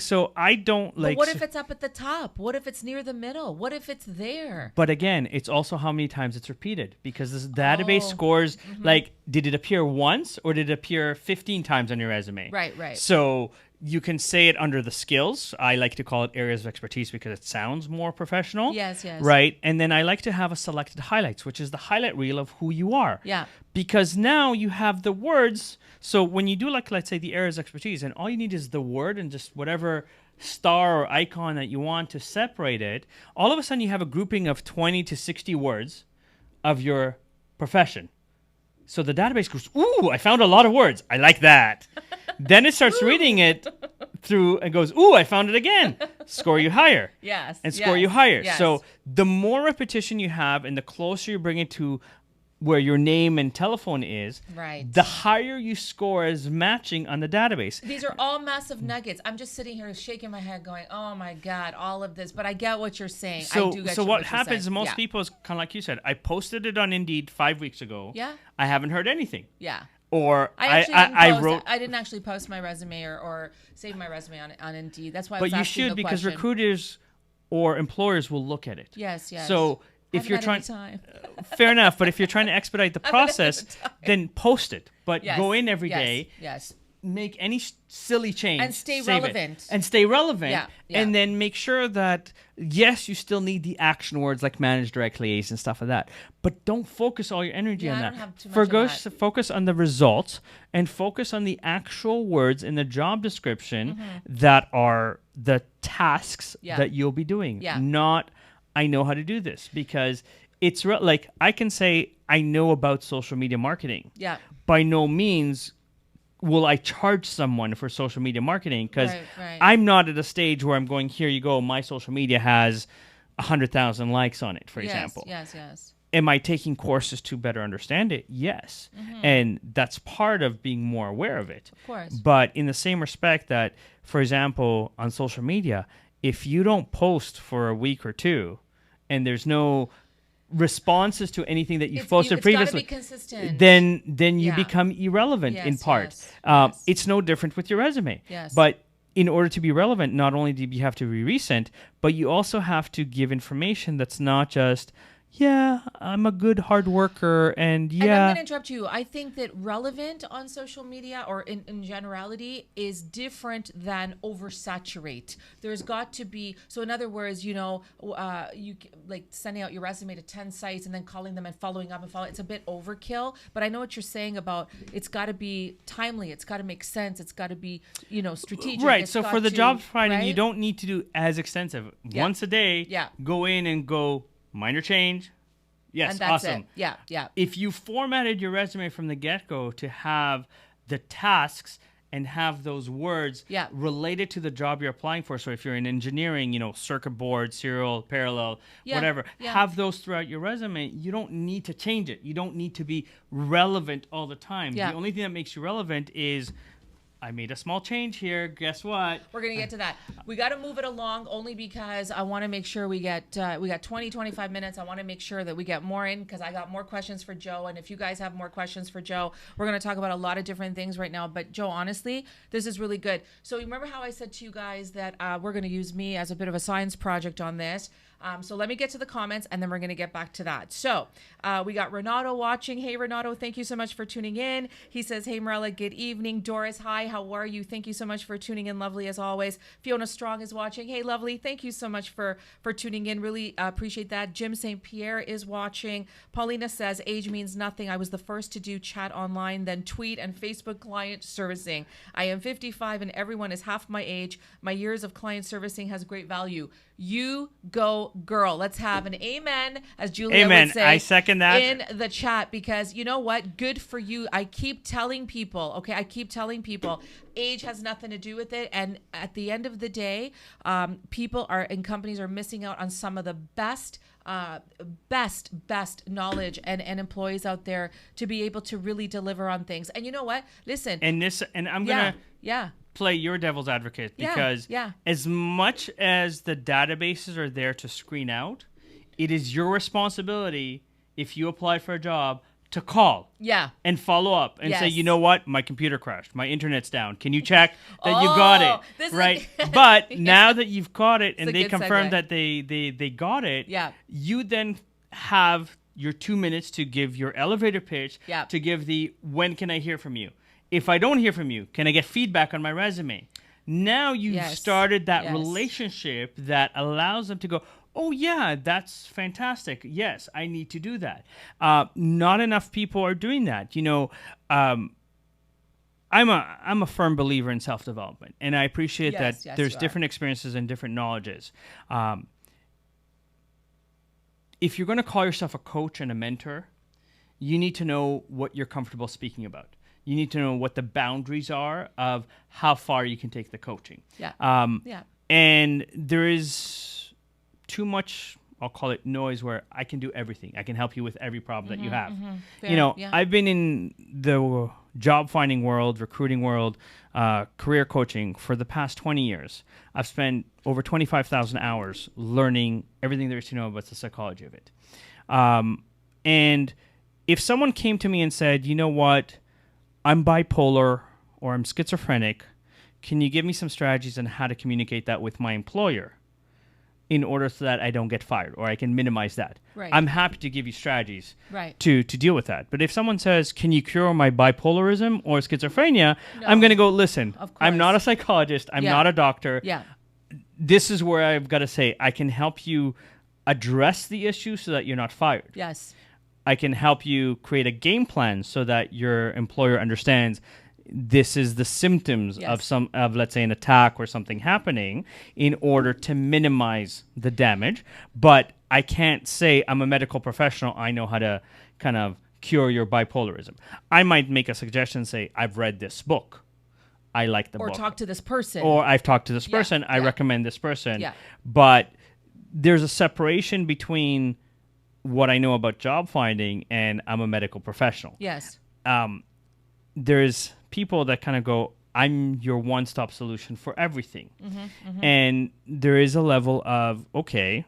don't But like. what if it's up at the top? What if it's near the middle? What if it's there? But again, it's also how many times it's repeated, because this database Oh. scores like, did it appear once or did it appear 15 times on your resume? Right. So you can say it under the skills. I like to call it areas of expertise because it sounds more professional. Yes. Right. And then I like to have a selected highlights, which is the highlight reel of who you are. Yeah. Because now you have the words. So when you do, like, let's say the areas of expertise, and all you need is the word and just whatever star or icon that you want to separate it, all of a sudden you have a grouping of 20 to 60 words of your profession. So the database goes, ooh, I found a lot of words. I like that. Then it starts reading it through and goes, ooh, I found it again. Score you higher. Yes. And score you higher. Yes. So the more repetition you have and the closer you bring it to where your name and telephone is, Right. the higher you score as matching on the database. These are all massive nuggets. I'm just sitting here shaking my head going, oh my God, all of this. But I get what you're saying. So, I do get so you what you're happens, saying. most Yeah. people is kind of like you said, I posted it on Indeed 5 weeks ago. Yeah. I haven't heard anything. Yeah. Or I actually I didn't wrote. I didn't actually post my resume or save my resume on Indeed. That's why I But was you asking should, the because question. recruiters or employers will look at it. Yes. So if Haven't you're had trying, any time. fair enough. But if you're trying to expedite the Haven't had process, the time. then post it. But Yes, go in every yes, day, Yes. make any silly change And stay save it. relevant. And stay relevant. Yeah, yeah. And then make sure that, yes, you still need the action words like manage, direct, liaise, and stuff like that. But don't focus all your energy Yeah, on I that. don't have too much of that. Focus on the results and focus on the actual words in the job description Mm-hmm. that are the tasks Yeah. that you'll be doing. Yeah. Not, I know how to do this. Because it's like, I can say I know about social media marketing. Yeah. By no means will I charge someone for social media marketing, because Right. I'm not at a stage where I'm going, here you go, my social media has 100,000 likes on it, for example. Yes. Am I taking courses to better understand it? Yes. And that's part of being more aware of it. Of course. But in the same respect that, for example, on social media, if you don't post for a week or two and there's no responses to anything that you've posted it's previously, gotta be consistent. then you Yeah. become irrelevant in Yes, part. yes. It's no different with your resume. Yes. But in order to be relevant, not only do you have to be recent, but you also have to give information that's not just, yeah, I'm a good hard worker, and And I'm yeah, going to interrupt you. I think that relevant on social media or in generality is different than oversaturate. There's got to be, so in other words, like sending out your resume to 10 sites and then calling them and following up and following. It's a bit overkill, but I know what you're saying about it's got to be timely. It's got to make sense. It's got to be, strategic. right. It's So got for the to- job finding, you right? don't need to do as extensive. Yeah. Once a day, Yeah. go in and go minor change. Yes, And that's awesome. it. Yeah. If you formatted your resume from the get-go to have the tasks and have those words Yeah. related to the job you're applying for, so if you're in engineering, circuit board, serial, parallel, Yeah, whatever, yeah. have those throughout your resume. You don't need to change it. You don't need to be relevant all the time. Yeah. The only thing that makes you relevant is, I made a small change here. Guess what? We're going to get to that. We got to move it along only because I want to make sure we got 20, 25 minutes. I want to make sure that we get more in because I got more questions for Joe. And if you guys have more questions for Joe, we're going to talk about a lot of different things right now. But Joe, honestly, this is really good. So you remember how I said to you guys that we're going to use me as a bit of a science project on this? So let me get to the comments and then we're going to get back to that. So we got Renato watching. Hey, Renato, thank you so much for tuning in. He says, hey, Marella, good evening. Doris, hi, how are you? Thank you so much for tuning in. Lovely as always. Fiona Strong is watching. Hey, lovely. Thank you so much for tuning in. Really appreciate that. Jim St. Pierre is watching. Paulina says, age means nothing. I was the first to do chat online, then tweet and Facebook client servicing. I am 55 and everyone is half my age. My years of client servicing has great value. You go, girl. Let's have an amen, as Julia Amen. would say. I second that. In the chat, because you know what? Good for you. I keep telling people, age has nothing to do with it. And at the end of the day, people and companies are missing out on some of the best knowledge and employees out there to be able to really deliver on things. And you know what? Listen. And I'm going to play your devil's advocate, because as much as the databases are there to screen out, it is your responsibility, if you apply for a job, to call and follow up and say, you know what, my computer crashed, my internet's down, can you check that you got it, right? But now that you've got it and they confirmed that they got it, you then have your 2 minutes to give your elevator pitch, to give the when can I hear from you. If I don't hear from you, can I get feedback on my resume? Now you've started that relationship that allows them to go, oh, yeah, that's fantastic. Yes, I need to do that. Not enough people are doing that. I'm a firm believer in self-development, and I appreciate that there's different experiences and different knowledges. If you're going to call yourself a coach and a mentor, you need to know what you're comfortable speaking about. You need to know what the boundaries are of how far you can take the coaching. And there is too much, I'll call it noise, where I can do everything. I can help you with every problem that you have. I've been in the job finding world, recruiting world, career coaching for the past 20 years. I've spent over 25,000 hours learning everything there is to know about the psychology of it. And if someone came to me and said, you know what, I'm bipolar or I'm schizophrenic, can you give me some strategies on how to communicate that with my employer? in order so that I don't get fired or I can minimize that. Right. I'm happy to give you strategies Right. to deal with that. But if someone says, can you cure my bipolarism or schizophrenia? No. I'm going to go, listen, Of I'm not a course. psychologist. I'm Yeah. not a doctor. Yeah. This is where I've got to say, I can help you address the issue so that you're not fired. Yes. I can help you create a game plan so that your employer understands this is the symptoms Yes. of let's say an attack or something happening in order to minimize the damage. But I can't say I'm a medical professional. I know how to kind of cure your bipolarism. I might make a suggestion, say, I've read this book. I like the Or book. talk to this person. Or I've talked to this Yeah, person. I yeah. recommend this person. Yeah. But there's a separation between what I know about job finding and I'm a medical professional. Yes. There's people that kind of go, I'm your one-stop solution for everything. And there is a level of, okay,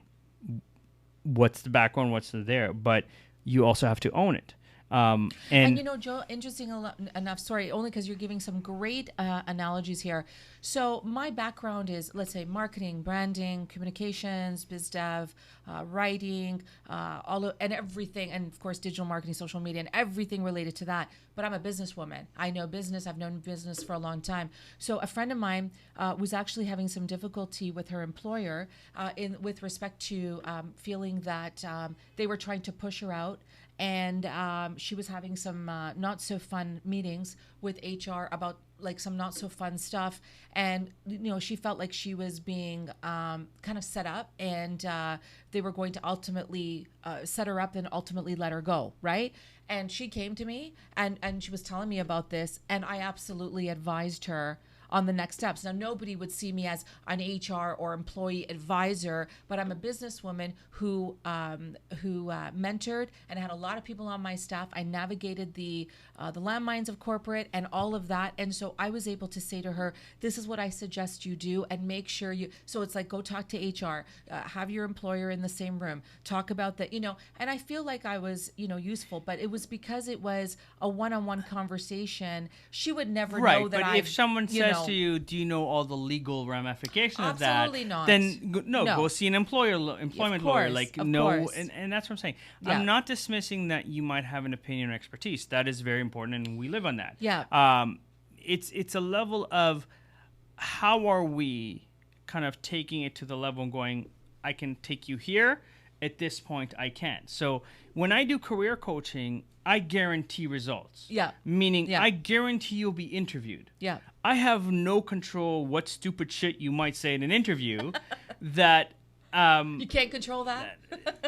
what's the background, what's there, but you also have to own it. And you know, Joe, interesting enough, sorry, only because you're giving some great analogies here. So my background is, let's say, marketing, branding, communications, biz dev, writing, and everything, and of course, digital marketing, social media, and everything related to that. But I'm a businesswoman. I know business. I've known business for a long time. So a friend of mine was actually having some difficulty with her employer with respect to feeling that they were trying to push her out. And she was having some not so fun meetings with HR about like some not so fun stuff. And, you know, she felt like she was being kind of set up and they were going to ultimately set her up and ultimately let her go. Right. And she came to me and she was telling me about this. And I absolutely advised her on the next steps. Now, nobody would see me as an HR or employee advisor, but I'm a businesswoman who mentored and had a lot of people on my staff. I navigated the landmines of corporate and all of that, and so I was able to say to her, "This is what I suggest you do, and make sure you." So it's like, go talk to HR, have your employer in the same room, talk about that, you know. And I feel like I was, you know, useful, but it was because it was a one-on-one conversation. She would never know that. But if someone says know, to you, "Do you know all the legal ramifications of that?" Absolutely not. Then No. go see an employment lawyer. Like of no, course. and that's what I'm saying. Yeah. I'm not dismissing that you might have an opinion or expertise. That is very important, and we live on that. Yeah. It's a level of how are we kind of taking it to the level and going, I can take you here. At this point, I can't. So when I do career coaching, I guarantee results. Yeah. Meaning, Yeah. I guarantee you'll be interviewed. Yeah. I have no control what stupid shit you might say in an interview that You can't control that?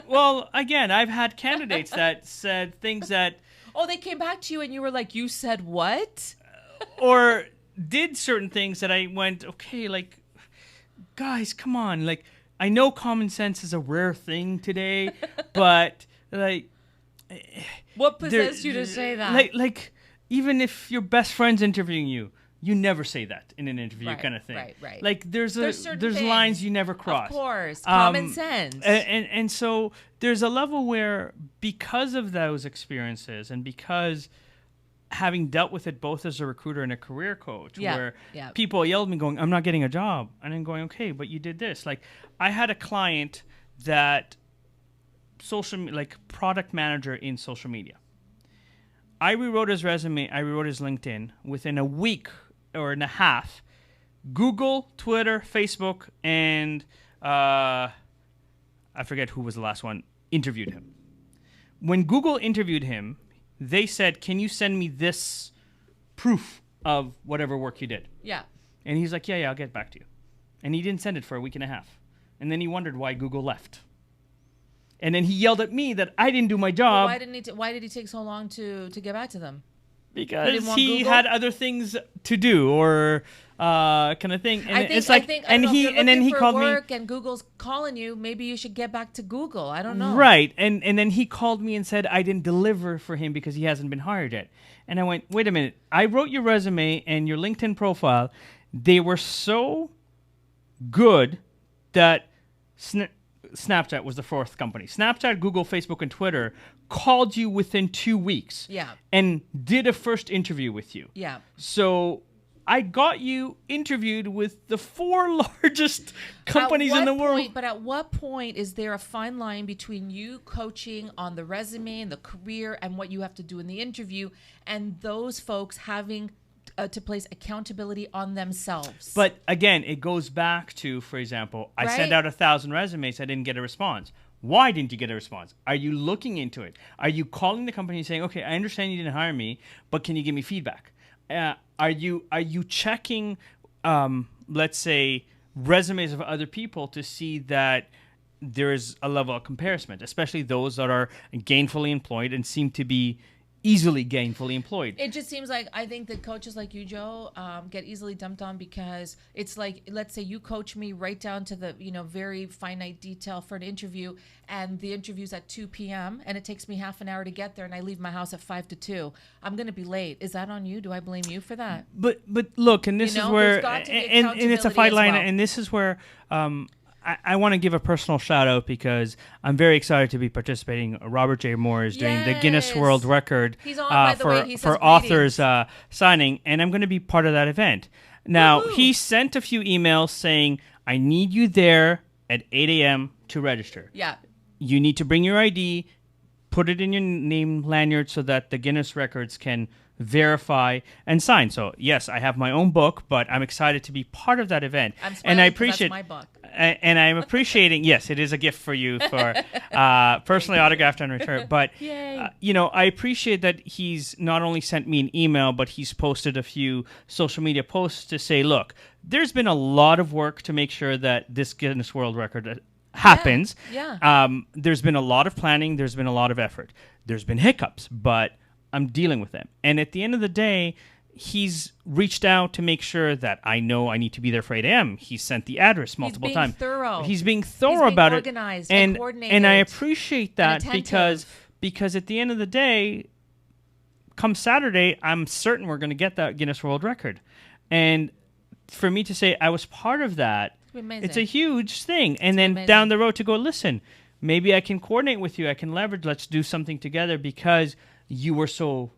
well, again, I've had candidates that said things that Oh, they came back to you and you were like, you said what? or did certain things that I went, okay, like guys, come on. Like I know common sense is a rare thing today, but like What possessed you to say that? Like even if your best friend's interviewing you, you never say that in an interview, Right, kind of thing. right. Like there's certain lines things. you never cross. Of course. Common Um, sense. And so there's a level where because of those experiences and because having dealt with it both as a recruiter and a career coach, Yeah, where yeah. people yelled at me going, I'm not getting a job. And I'm going, okay, but you did this. Like I had a client that like product manager in social media. I rewrote his resume. I rewrote his LinkedIn within a week or and a half. Google, Twitter, Facebook, and I forget who was the last one, interviewed him. When Google interviewed him, they said, can you send me this proof of whatever work you did? Yeah. And he's like, yeah, I'll get back to you. And he didn't send it for a week and a half. And then he wondered why Google left. And then he yelled at me that I didn't do my job. Why did he take so long to get back to them? Because want he Google? had other things to do, or kind of thing. And I think, it's like, I think, and I don't know, he if you're and then looking he for called work and Google's calling you, maybe you should get back to Google. I don't know. Right, and then he called me and said I didn't deliver for him because he hasn't been hired yet. And I went, wait a minute, I wrote your resume and your LinkedIn profile. They were so good that Snapchat was the fourth company. Snapchat, Google, Facebook, and Twitter called you within 2 weeks. Yeah. And did a first interview with you. Yeah. So I got you interviewed with the 4 largest companies in the world. But at what point is there a fine line between you coaching on the resume and the career and what you have to do in the interview, and those folks having to place accountability on themselves? But again, it goes back to, for example, I sent out 1,000 resumes. I didn't get a response. Why didn't you get a response? Are you looking into it? Are you calling the company and saying, okay, I understand you didn't hire me, but can you give me feedback? Are you checking, let's say, resumes of other people to see that there is a level of comparison, especially those that are gainfully employed and seem to be easily gainfully employed? It just seems like I think that coaches like you, Joe, get easily dumped on because it's like, let's say you coach me right down to the very finite detail for an interview, and the interview's at 2 p.m. and it takes me half an hour to get there, and I leave my house at 5 to 2. I'm going to be late. Is that on you? Do I blame you for that? But look, and this is where, and it's a fine line, and this is where I want to give a personal shout out because I'm very excited to be participating. Robert J. Moore is doing the Guinness World Record for authors signing, and I'm going to be part of that event. Now, he sent a few emails saying, I need you there at 8 a.m. to register. Yeah. You need to bring your ID, put it in your name lanyard so that the Guinness records can verify and sign. So yes, I have my own book, but I'm excited to be part of that event. I'm smiling, and I appreciate that's my book. And I'm appreciating. Yes, it is a gift for you for personally autographed and returned. But I appreciate that he's not only sent me an email, but he's posted a few social media posts to say, look, there's been a lot of work to make sure that this Guinness World Record happens. There's been a lot of planning. There's been a lot of effort. There's been hiccups, but I'm dealing with them. And at the end of the day, he's reached out to make sure that I know I need to be there for 8 a.m. He sent the address multiple times. He's being thorough about organized it. And coordinated. And I appreciate that because at the end of the day, come Saturday, I'm certain we're going to get that Guinness World Record. And for me to say I was part of that, it's a huge thing. And then down the road to go, listen, maybe I can coordinate with you. I can leverage. Let's do something together because you were so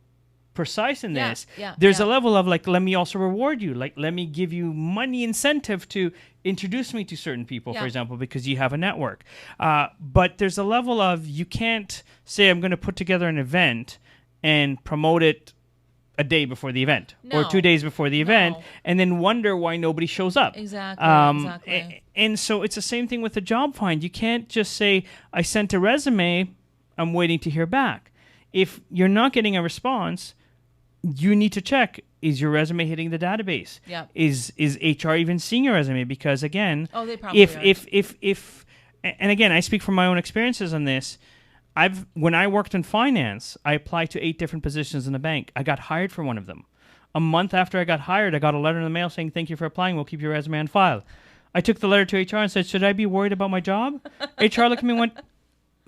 precise in this. There's a level of like, let me also reward you. Like, let me give you money incentive to introduce me to certain people, for example, because you have a network. But there's a level of you can't say I'm going to put together an event and promote it a day before the event or 2 days before the event and then wonder why nobody shows up. Exactly. And so it's the same thing with the job find. You can't just say, I sent a resume, I'm waiting to hear back. If you're not getting a response, you need to check, is your resume hitting the database? Yeah. Is HR even seeing your resume? Because again, they probably if and again, I speak from my own experiences on this. When I worked in finance, I applied to 8 different positions in the bank. I got hired for one of them. A month after I got hired, I got a letter in the mail saying, thank you for applying. We'll keep your resume on file. I took the letter to HR and said, should I be worried about my job? HR looked at me and went,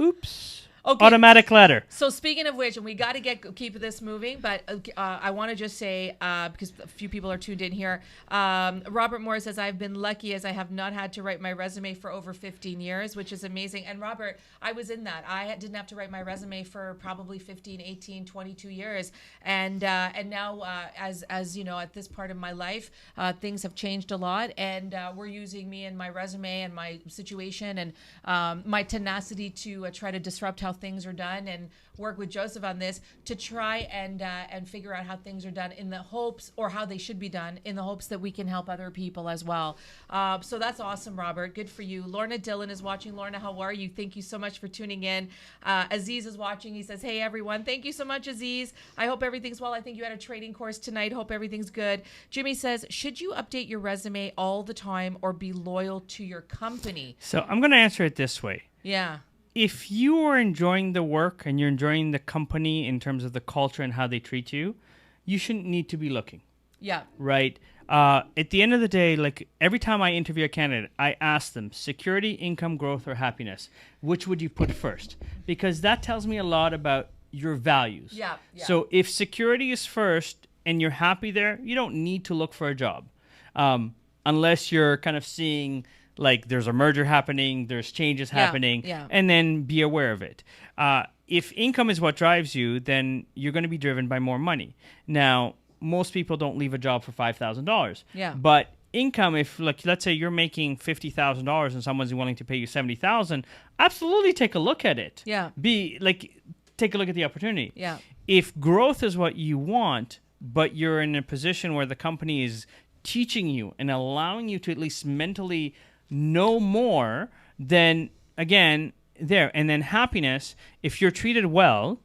oops. Okay. Automatic letter. So speaking of which, and we got to keep this moving, but I want to just say, because a few people are tuned in here, Robert Moore says, I've been lucky as I have not had to write my resume for over 15 years, which is amazing. And Robert, I was in that. I didn't have to write my resume for probably 15, 18, 22 years. And now, as you know, at this part of my life, things have changed a lot. And we're using me and my resume and my situation and my tenacity to try to disrupt how things are done and work with Joseph on this to try and figure out how things are done in the hopes, or how they should be done in the hopes that we can help other people as well. So that's awesome, Robert. Good for you. Lorna Dillon is watching. Lorna, how are you? Thank you so much for tuning in. Aziz is watching. He says, hey, everyone. Thank you so much, Aziz. I hope everything's well. I think you had a trading course tonight. Hope everything's good. Jimmy says, should you update your resume all the time or be loyal to your company? So I'm going to answer it this way. Yeah. If you are enjoying the work and you're enjoying the company in terms of the culture and how they treat you, you shouldn't need to be looking. Yeah. Right? At the end of the day, like every time I interview a candidate, I ask them, security, income, growth, or happiness, which would you put first? Because that tells me a lot about your values. Yeah. So if security is first and you're happy there, you don't need to look for a job. Unless you're kind of seeing like there's a merger happening, there's changes happening, and then be aware of it. If income is what drives you, then you're going to be driven by more money. Now, most people don't leave a job for $5,000. Yeah. But income, if like let's say you're making $50,000 and someone's willing to pay you $70,000, absolutely take a look at it. Yeah. Take a look at the opportunity. Yeah. If growth is what you want, but you're in a position where the company is teaching you and allowing you to at least mentally know more, then again, there. And then happiness, if you're treated well,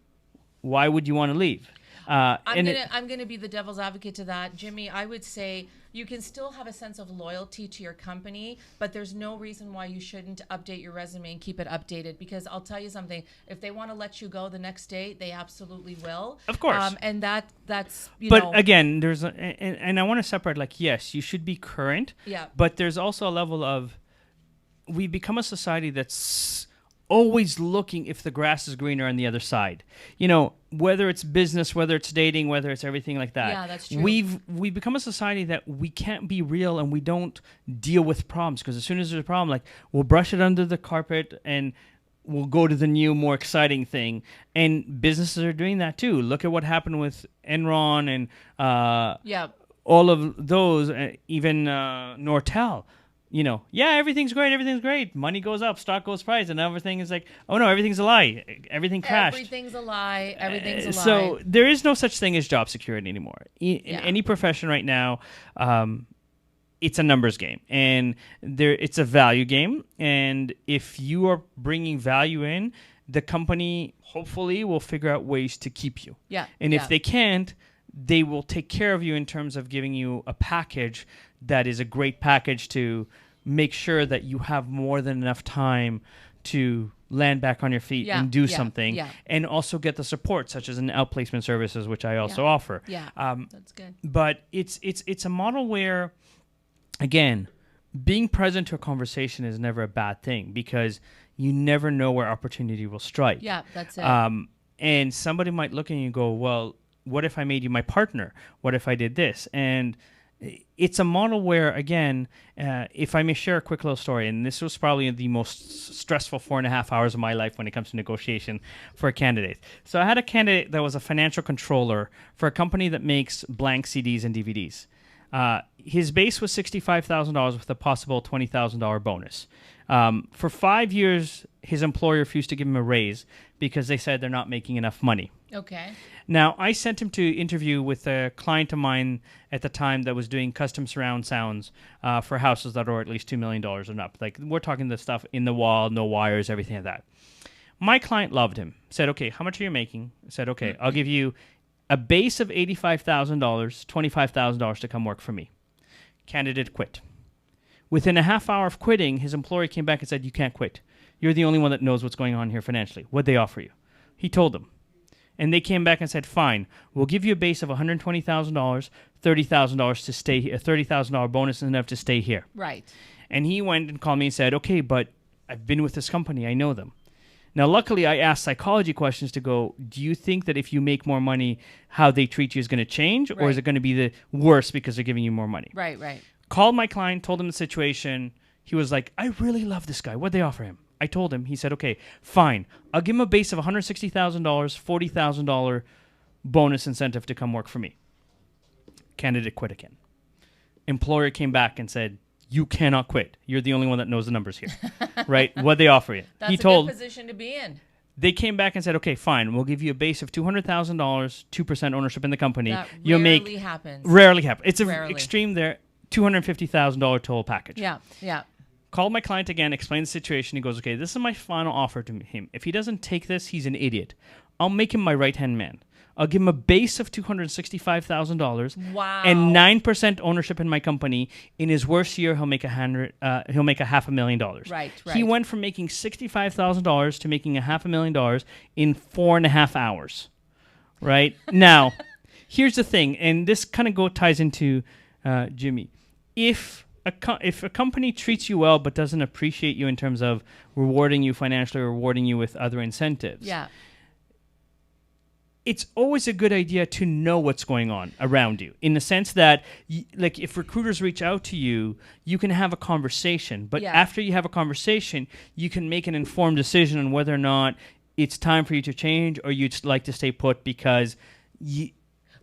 why would you want to leave? I'm gonna be the devil's advocate to that, Jimmy. I would say you can still have a sense of loyalty to your company, but there's no reason why you shouldn't update your resume and keep it updated. Because I'll tell you something: if they want to let you go the next day, they absolutely will. Of course. And that's But again, there's and I want to separate. Like, yes, you should be current. Yeah. But there's also a level of we become a society that's always looking if the grass is greener on the other side. Whether it's business, whether it's dating, whether it's everything like that. Yeah, that's true. We've become a society that we can't be real and we don't deal with problems, because as soon as there's a problem, like, we'll brush it under the carpet and we'll go to the new, more exciting thing. And businesses are doing that too. Look at what happened with Enron and all of those, even Nortel. Everything's great. Money goes up, stock goes price, and everything is like, oh no, everything's a lie. Everything crashed. Everything's a lie. Everything's a lie. So there is no such thing as job security anymore. In any profession right now, it's a numbers game, and it's a value game. And if you are bringing value in, the company hopefully will figure out ways to keep you. Yeah. And if they can't, they will take care of you in terms of giving you a package that is a great package to make sure that you have more than enough time to land back on your feet and do something, and also get the support, such as an outplacement services, which I also offer. Yeah, that's good. But it's a model where, again, being present to a conversation is never a bad thing, because you never know where opportunity will strike. Yeah, that's it. And somebody might look at you and go, well, what if I made you my partner? What if I did this? And it's a model where, again, if I may share a quick little story, and this was probably the most stressful 4.5 hours of my life when it comes to negotiation for a candidate. So I had a candidate that was a financial controller for a company that makes blank CDs and DVDs. His base was $65,000 with a possible $20,000 bonus. For 5 years, his employer refused to give him a raise because they said they're not making enough money. Okay. Now, I sent him to interview with a client of mine at the time that was doing custom surround sounds for houses that are at least $2 million and up. Like, we're talking the stuff in the wall, no wires, everything like that. My client loved him. Said, okay, how much are you making? Said, okay, I'll give you a base of $85,000, $25,000 to come work for me. Candidate quit. Within a half hour of quitting, his employer came back and said, you can't quit. You're the only one that knows what's going on here financially. What'd they offer you? He told them. And they came back and said, fine, we'll give you a base of $120,000, $30,000 to stay here, a $30,000 bonus is enough to stay here. Right. And he went and called me and said, okay, but I've been with this company. I know them. Now, luckily, I asked psychology questions to go, do you think that if you make more money, how they treat you is going to change? Or is it going to be the worse because they're giving you more money? Right, right. Called my client, told him the situation. He was like, I really love this guy. What'd they offer him? I told him. He said, okay, fine. I'll give him a base of $160,000, $40,000 bonus incentive to come work for me. Candidate quit again. Employer came back and said, you cannot quit. You're the only one that knows the numbers here. Right? What'd they offer you? That's a good position to be in. They came back and said, okay, fine. We'll give you a base of $200,000, 2% ownership in the company. That rarely happens. Rarely happens. It's an extreme there. $250,000 total package. Yeah, yeah. Called my client again, explained the situation. He goes, okay, this is my final offer to him. If he doesn't take this, he's an idiot. I'll make him my right-hand man. I'll give him a base of $265,000. Wow. And 9% ownership in my company. In his worst year, he'll make $500,000. Right. He went from making $65,000 to making $500,000 in 4.5 hours. Right? Now, here's the thing, and this kind of ties into Jimmy. If a company treats you well but doesn't appreciate you in terms of rewarding you financially or rewarding you with other incentives, it's always a good idea to know what's going on around you, in the sense that, like, if recruiters reach out to you, you can have a conversation. But after you have a conversation, you can make an informed decision on whether or not it's time for you to change or you'd like to stay put because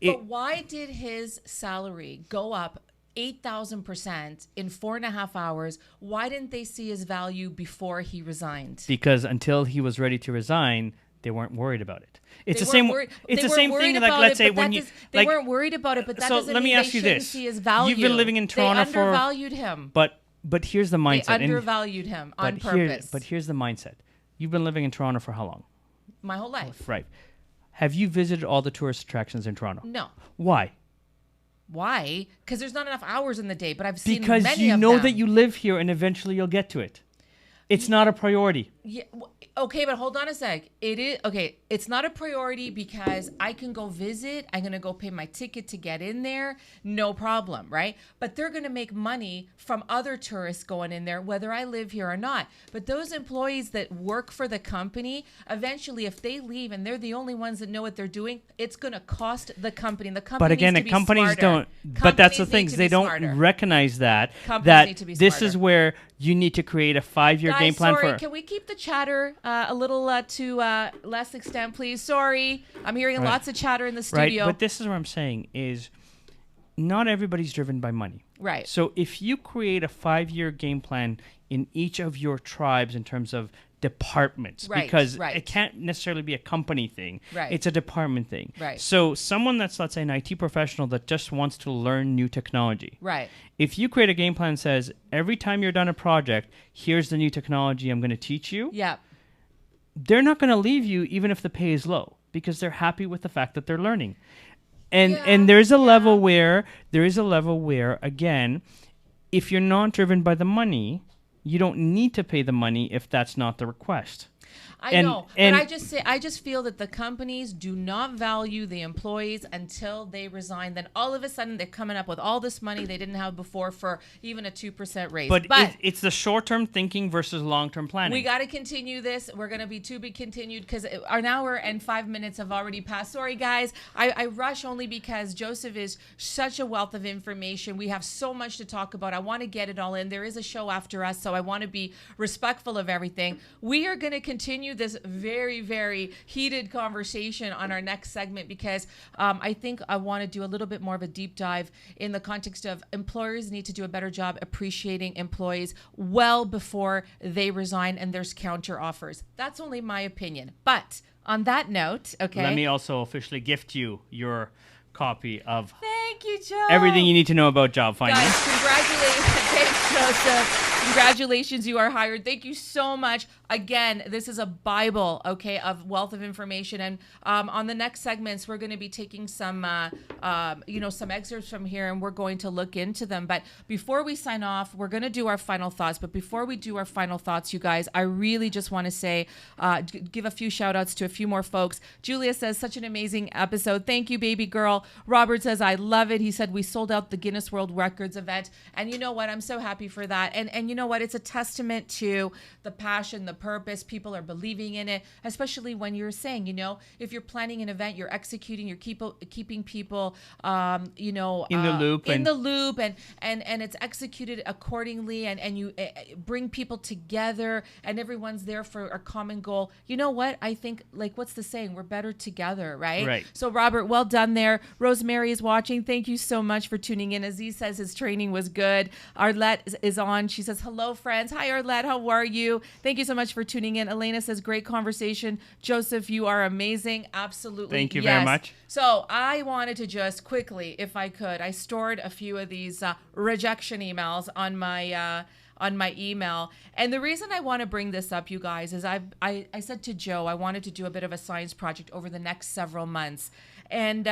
But why did his salary go up 8,000% in 4.5 hours? Why didn't they see his value before he resigned? Because until he was ready to resign, they weren't worried about it. It's They the same. weren't worried- It's they the same weren't thing. worried Like about let's it, say but when that you does- they like. weren't worried about it, but that So doesn't let me mean ask they you shouldn't this. see his value. You've been living in Toronto they for- undervalued him. But here's the They mindset. and- undervalued him on purpose. But here's the mindset. You've been living in Toronto for how long? My whole life. Right. Have you visited all the tourist attractions in Toronto? No. Why? Why? Because there's not enough hours in the day, but I've seen Because many you of know them. that you live here and eventually you'll get to it. It's not a priority. Yeah, okay, but hold on a sec. It is okay. It's not a priority because I can go visit. I'm gonna go pay my ticket to get in there, no problem, right? But they're gonna make money from other tourists going in there, whether I live here or not. But those employees that work for the company, eventually, if they leave and they're the only ones that know what they're doing, it's gonna cost the company. The company. But again, needs the to be companies smarter. don't. But that's the Companies thing. need to They be don't smarter. recognize that. Companies that need to be this is smarter. where you need to create a 5-year Guys, game plan sorry, for. can we keep the chatter a little to less extent, please? Sorry, I'm hearing Right. lots of chatter in the Right. studio. But this is what I'm saying is, not everybody's driven by money. Right. So if you create a 5-year game plan in each of your tribes in terms of departments, Right, because right. it can't necessarily be a company thing. Right. It's a department thing. Right. So someone that's, let's say, an IT professional that just wants to learn new technology. Right. If you create a game plan that says, every time you're done a project, here's the new technology I'm going to teach you, Yeah. they're not going to leave you even if the pay is low because they're happy with the fact that they're learning. And there's a level where again, if you're not driven by the money, you don't need to pay the money if that's not the request. I know, but I just feel that the companies do not value the employees until they resign. Then all of a sudden they're coming up with all this money they didn't have before for even a 2% raise. But it's the short-term thinking versus long-term planning. we got to continue this. We're going to be to be continued because an hour and 5 minutes have already passed. Sorry, guys. I rush only because Joseph is such a wealth of information. We have so much to talk about. I want to get it all in. There is a show after us, so I want to be respectful of everything. We are going to continue this very, very heated conversation on our next segment because I think I want to do a little bit more of a deep dive in the context of employers need to do a better job appreciating employees well before they resign and there's counter offers. That's only my opinion. But on that note, okay. Let me also officially gift you your copy of Thank you, Joe. everything you need to know about job finding. Guys, congratulations. Thanks, Joseph. Congratulations, you are hired. Thank you so much. Again, this is a Bible, okay, of wealth of information. And on the next segments, we're going to be taking some, some excerpts from here, and we're going to look into them. But before we sign off, we're going to do our final thoughts. But before we do our final thoughts, you guys, I really just want to say, give a few shout outs to a few more folks. Julia says, such an amazing episode. Thank you, baby girl. Robert says, I love it. He said, we sold out the Guinness World Records event. And you know what? I'm so happy for that. And you know what? It's a testament to the passion, the purpose. People are believing in it, especially when you're saying, if you're planning an event, you're executing, you're keeping people, in the loop, and it's executed accordingly, and you bring people together, and everyone's there for a common goal. You know what? I think, what's the saying? We're better together, right? Right. So, Robert, well done there. Rosemary is watching. Thank you so much for tuning in. Aziz says his training was good. Arlette is on. She says, hello, friends. Hi, Arlette. How are you? Thank you so much for tuning in. Elena says, great conversation. Joseph, you are amazing. Absolutely. Thank you very much. So I wanted to just quickly, if I could, I stored a few of these rejection emails on my email. And the reason I want to bring this up, you guys, is I said to Joe, I wanted to do a bit of a science project over the next several months. And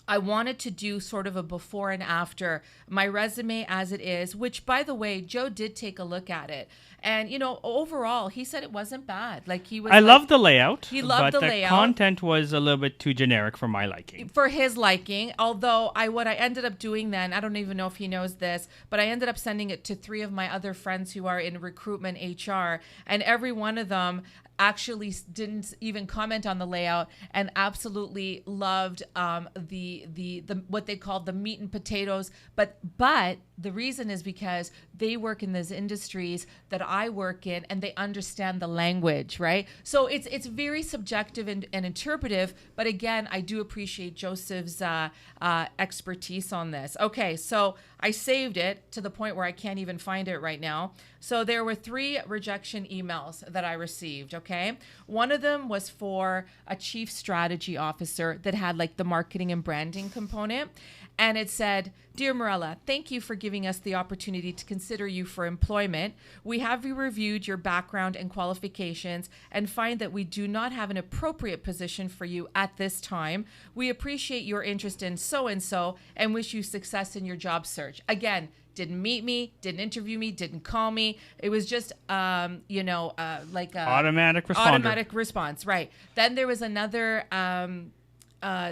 I wanted to do sort of a before and after my resume as it is, which, by the way, Joe did take a look at it. And, overall, he said it wasn't bad. I love the layout. He loved the layout. The content was a little bit too generic for my liking. For his liking. Although what I ended up doing then, I don't even know if he knows this, but I ended up sending it to 3 of my other friends who are in recruitment HR. And every one of them actually didn't even comment on the layout and absolutely loved the what they called the meat and potatoes. But the reason is because they work in those industries that I work in and they understand the language, right? So it's very subjective and interpretive. But again, I do appreciate Joseph's expertise on this. Okay, so I saved it to the point where I can't even find it right now. So there were 3 rejection emails that I received, okay? One of them was for a chief strategy officer that had like the marketing and branding component. And it said, "Dear Mirella, thank you for giving us the opportunity to consider you for employment. We have reviewed your background and qualifications and find that we do not have an appropriate position for you at this time. We appreciate your interest in so-and-so and wish you success in your job search." Again, didn't meet me, didn't interview me, didn't call me. It was just, like a Automatic responder. automatic response, right? Then there was another,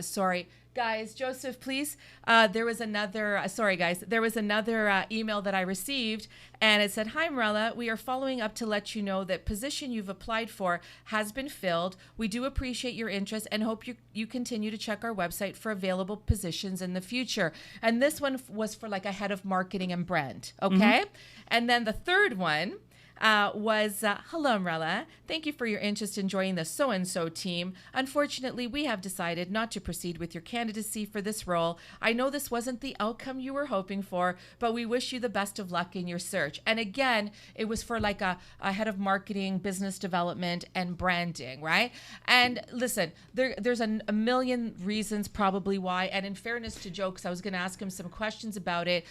sorry, guys, Joseph, please. There was another, sorry, guys. There was another email that I received, and it said, "Hi, Mirella. We are following up to let you know that position you've applied for has been filled. We do appreciate your interest and hope you continue to check our website for available positions in the future." And this one was for like a head of marketing and brand, okay? And then the third one was, "Hello, Mirella. Thank you for your interest in joining the so-and-so team. Unfortunately, we have decided not to proceed with your candidacy for this role. I know this wasn't the outcome you were hoping for, but we wish you the best of luck in your search." And again, it was for like a head of marketing, business development, and branding, right? And listen, there's a million reasons probably why. And in fairness to Joe, because I was going to ask him some questions about it,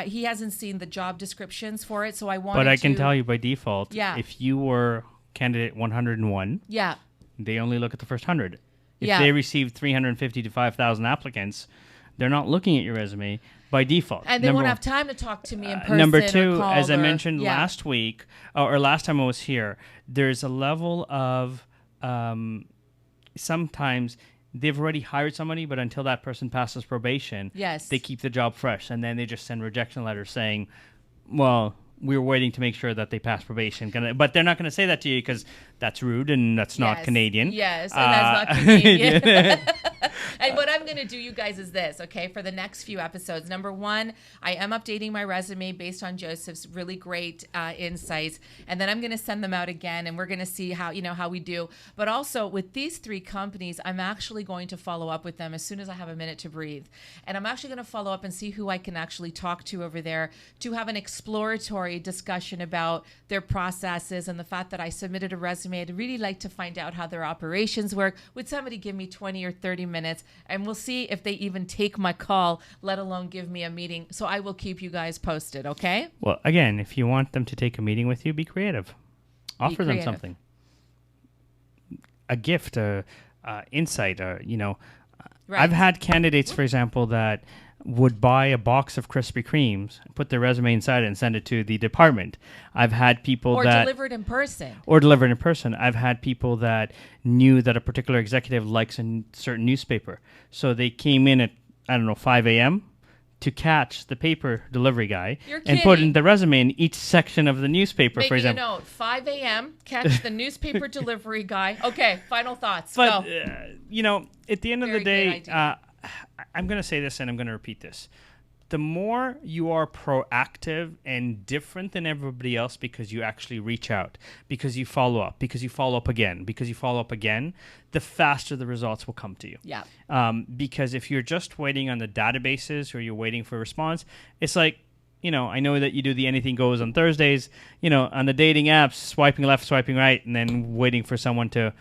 he hasn't seen the job descriptions for it, so I wanted to... But I can tell you by default, Yeah. if you were candidate 101, Yeah. they only look at the first 100. If Yeah. they receive 350 to 5,000 applicants, they're not looking at your resume by default. And they won't have time to talk to me in person. Number or 2, call as I or- mentioned yeah. last week, or last time I was here, there's a level of sometimes they've already hired somebody, but until that person passes probation, Yes. they keep the job fresh, and then they just send rejection letters saying, well, we're waiting to make sure that they pass probation. But they're not going to say that to you because that's rude and that's not Yes. Canadian. Yes, and that's not Canadian. Yeah. And what I'm going to do, you guys, is this, okay? For the next few episodes, number 1, I am updating my resume based on Joseph's really great insights, and then I'm going to send them out again, and we're going to see how we do. But also with these 3 companies, I'm actually going to follow up with them as soon as I have a minute to breathe, and I'm actually going to follow up and see who I can actually talk to over there to have an exploratory discussion about their processes and the fact that I submitted a resume. I'd really like to find out how their operations work. Would somebody give me 20 or 30 minutes? And we'll see if they even take my call, let alone give me a meeting. So I will keep you guys posted, okay? Well, again, if you want them to take a meeting with you, be creative. Offer them creative. something. A gift, insight, Right. I've had candidates, for example, that would buy a box of Krispy Kremes, put their resume inside it, and send it to the department. I've had people Or that... delivered in person. Or delivered in person. I've had people that knew that a particular executive likes a certain newspaper. So they came in at, 5 a.m. to catch the paper delivery guy You're and put in kidding. the resume in each section of the newspaper, for Making a example. note, 5 a.m., catch the newspaper delivery guy. Okay, final thoughts. But, Go. at the end of Very the good day, idea. I'm going to say this and I'm going to repeat this. The more you are proactive and different than everybody else because you actually reach out, because you follow up, because you follow up again, the faster the results will come to you. Yeah. Because if you're just waiting on the databases or you're waiting for a response, it's like, I know that you do the anything goes on Thursdays, on the dating apps, swiping left, swiping right, and then waiting for someone to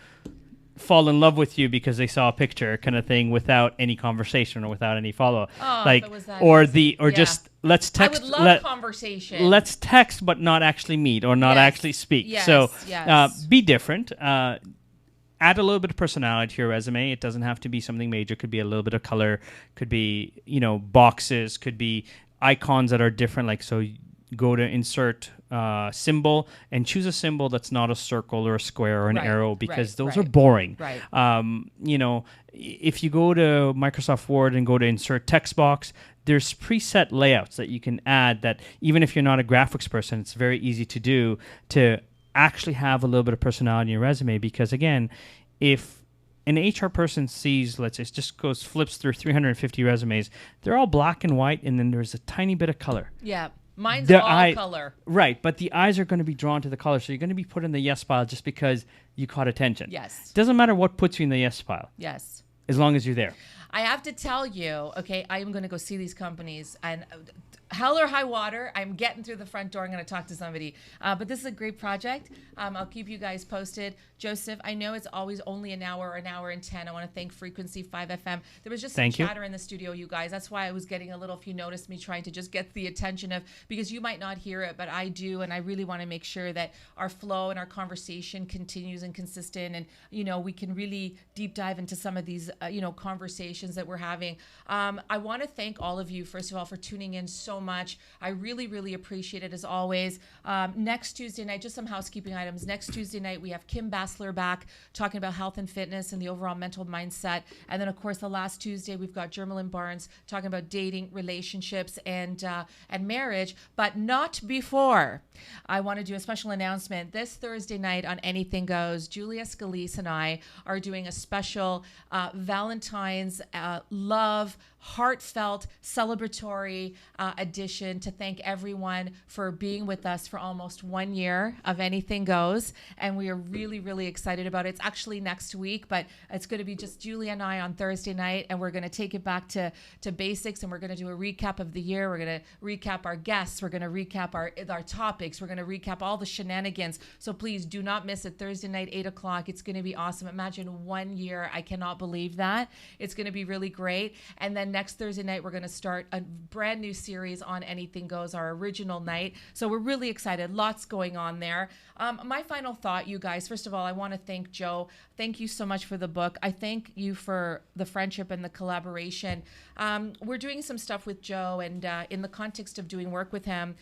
fall in love with you because they saw a picture kind of thing without any conversation or without any follow-up. Oh, like, if it was that or easy. Yeah. just let's text. I would love conversation. Let's text, but not actually meet or not Yes. actually speak. Yes, So yes. be different. Add a little bit of personality to your resume. It doesn't have to be something major. It could be a little bit of color. Could be, boxes. Could be icons that are different. Like, so go to insert symbol and choose a symbol that's not a circle or a square or an Right, arrow because right, those right. are boring. Right. If you go to Microsoft Word and go to insert text box, there's preset layouts that you can add that even if you're not a graphics person, it's very easy to do to actually have a little bit of personality in your resume because, again, if an HR person sees, let's say, flips through 350 resumes, they're all black and white, and then there's a tiny bit of color. Yeah. Mine's the all color. Right, but the eyes are going to be drawn to the color, so you're going to be put in the yes pile just because you caught attention. Yes. Doesn't matter what puts you in the yes pile. Yes. As long as you're there. I have to tell you, okay, I am going to go see these companies, and hell or high water, I'm getting through the front door. I'm going to talk to somebody. But this is a great project. I'll keep you guys posted. Joseph, I know it's always only an hour and 10. I want to thank Frequency 5 FM. There was just some chatter in the studio, you guys. That's why I was getting a little, if you noticed me trying to just get the attention of, because you might not hear it, but I do. And I really want to make sure that our flow and our conversation continues and consistent. And, you know, we can really deep dive into some of these, conversations that we're having. I want to thank all of you, first of all, for tuning in so much. I really, really appreciate it as always. Next Tuesday night, just some housekeeping items. Next Tuesday night, we have Kim Bassler back talking about health and fitness and the overall mental mindset. And then, of course, the last Tuesday, we've got Jermelyn Barnes talking about dating, relationships, and marriage, but not before. I want to do a special announcement. This Thursday night on Anything Goes, Julia Scalise and I are doing a special Valentine's love, heartfelt, celebratory edition to thank everyone for being with us for almost 1 year of Anything Goes. And we are really, really excited about it. It's actually next week, but it's going to be just Julia and I on Thursday night. And we're going to take it back to basics. And we're going to do a recap of the year. We're going to recap our guests. We're going to recap our topics. We're going to recap all the shenanigans. So please do not miss it. Thursday night, 8 o'clock. It's going to be awesome. Imagine 1 year. I cannot believe that. It's going to be really great. And then next Thursday night, we're going to start a brand new series on Anything Goes, our original night. So we're really excited. Lots going on there. My final thought, you guys, first of all, I want to thank Joe. Thank you so much for the book. I thank you for the friendship and the collaboration. We're doing some stuff with Joe, and in the context of doing work with him,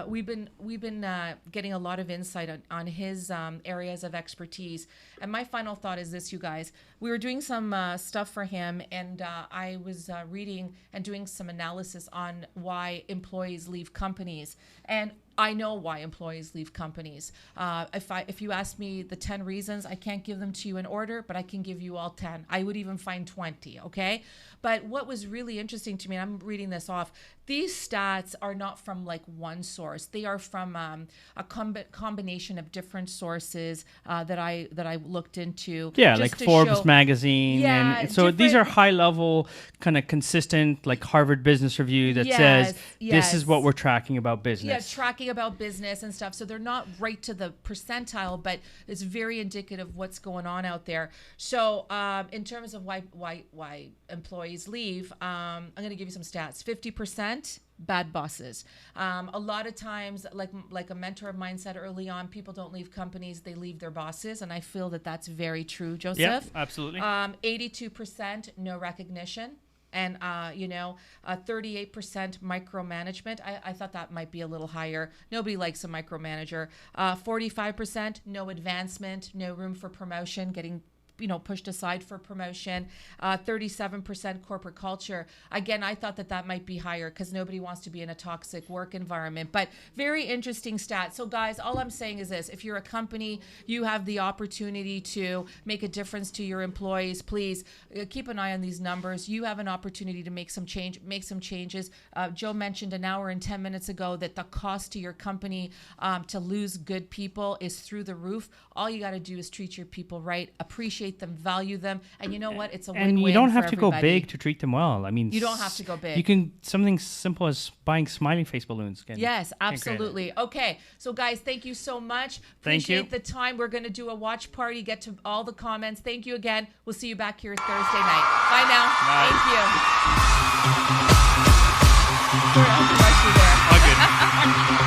we've been getting a lot of insight on his areas of expertise. And my final thought is this, you guys. We were doing some stuff for him, and I was reading and doing some analysis on why employees leave companies. And I know why employees leave companies. If you ask me the 10 reasons, I can't give them to you in order, but I can give you all 10. I would even find 20, okay? But what was really interesting to me, and I'm reading this off, these stats are not from like one source. They are from a combination of different sources that I looked into. Yeah, like Forbes magazine. Yeah, and so these are high level, kind of consistent, like Harvard Business Review that says this is what we're tracking about business. Yeah, tracking about business and stuff. So they're not right to the percentile, but it's very indicative of what's going on out there. So in terms of why employees leave, I'm going to give you some stats. 50% bad bosses. A lot of times, like a mentor of mine said early on, people don't leave companies, they leave their bosses. And I feel that that's very true, Joseph. Yeah, absolutely. 82% no recognition. And, 38% micromanagement. I thought that might be a little higher. Nobody likes a micromanager. 45% no advancement, no room for promotion, getting pushed aside for promotion. 37% corporate culture. Again, I thought that might be higher because nobody wants to be in a toxic work environment. But very interesting stat. So guys, all I'm saying is this: if you're a company, you have the opportunity to make a difference to your employees. Please keep an eye on these numbers. You have an opportunity to make some changes. Joe mentioned an hour and 10 minutes ago that the cost to your company to lose good people is through the roof. All you got to do is treat your people right, appreciate them, value them, and you know what? It's a win-win. And you don't have to everybody. go big to treat them well. I mean, you don't have to go big. You can something simple as buying smiley face balloons. Yes, absolutely. Okay, so guys, thank you so much. Appreciate the time. We're going to do a watch party. Get to all the comments. Thank you again. We'll see you back here Thursday night. Bye now. Bye. Thank you. Sorry, I'll rush you there. All good.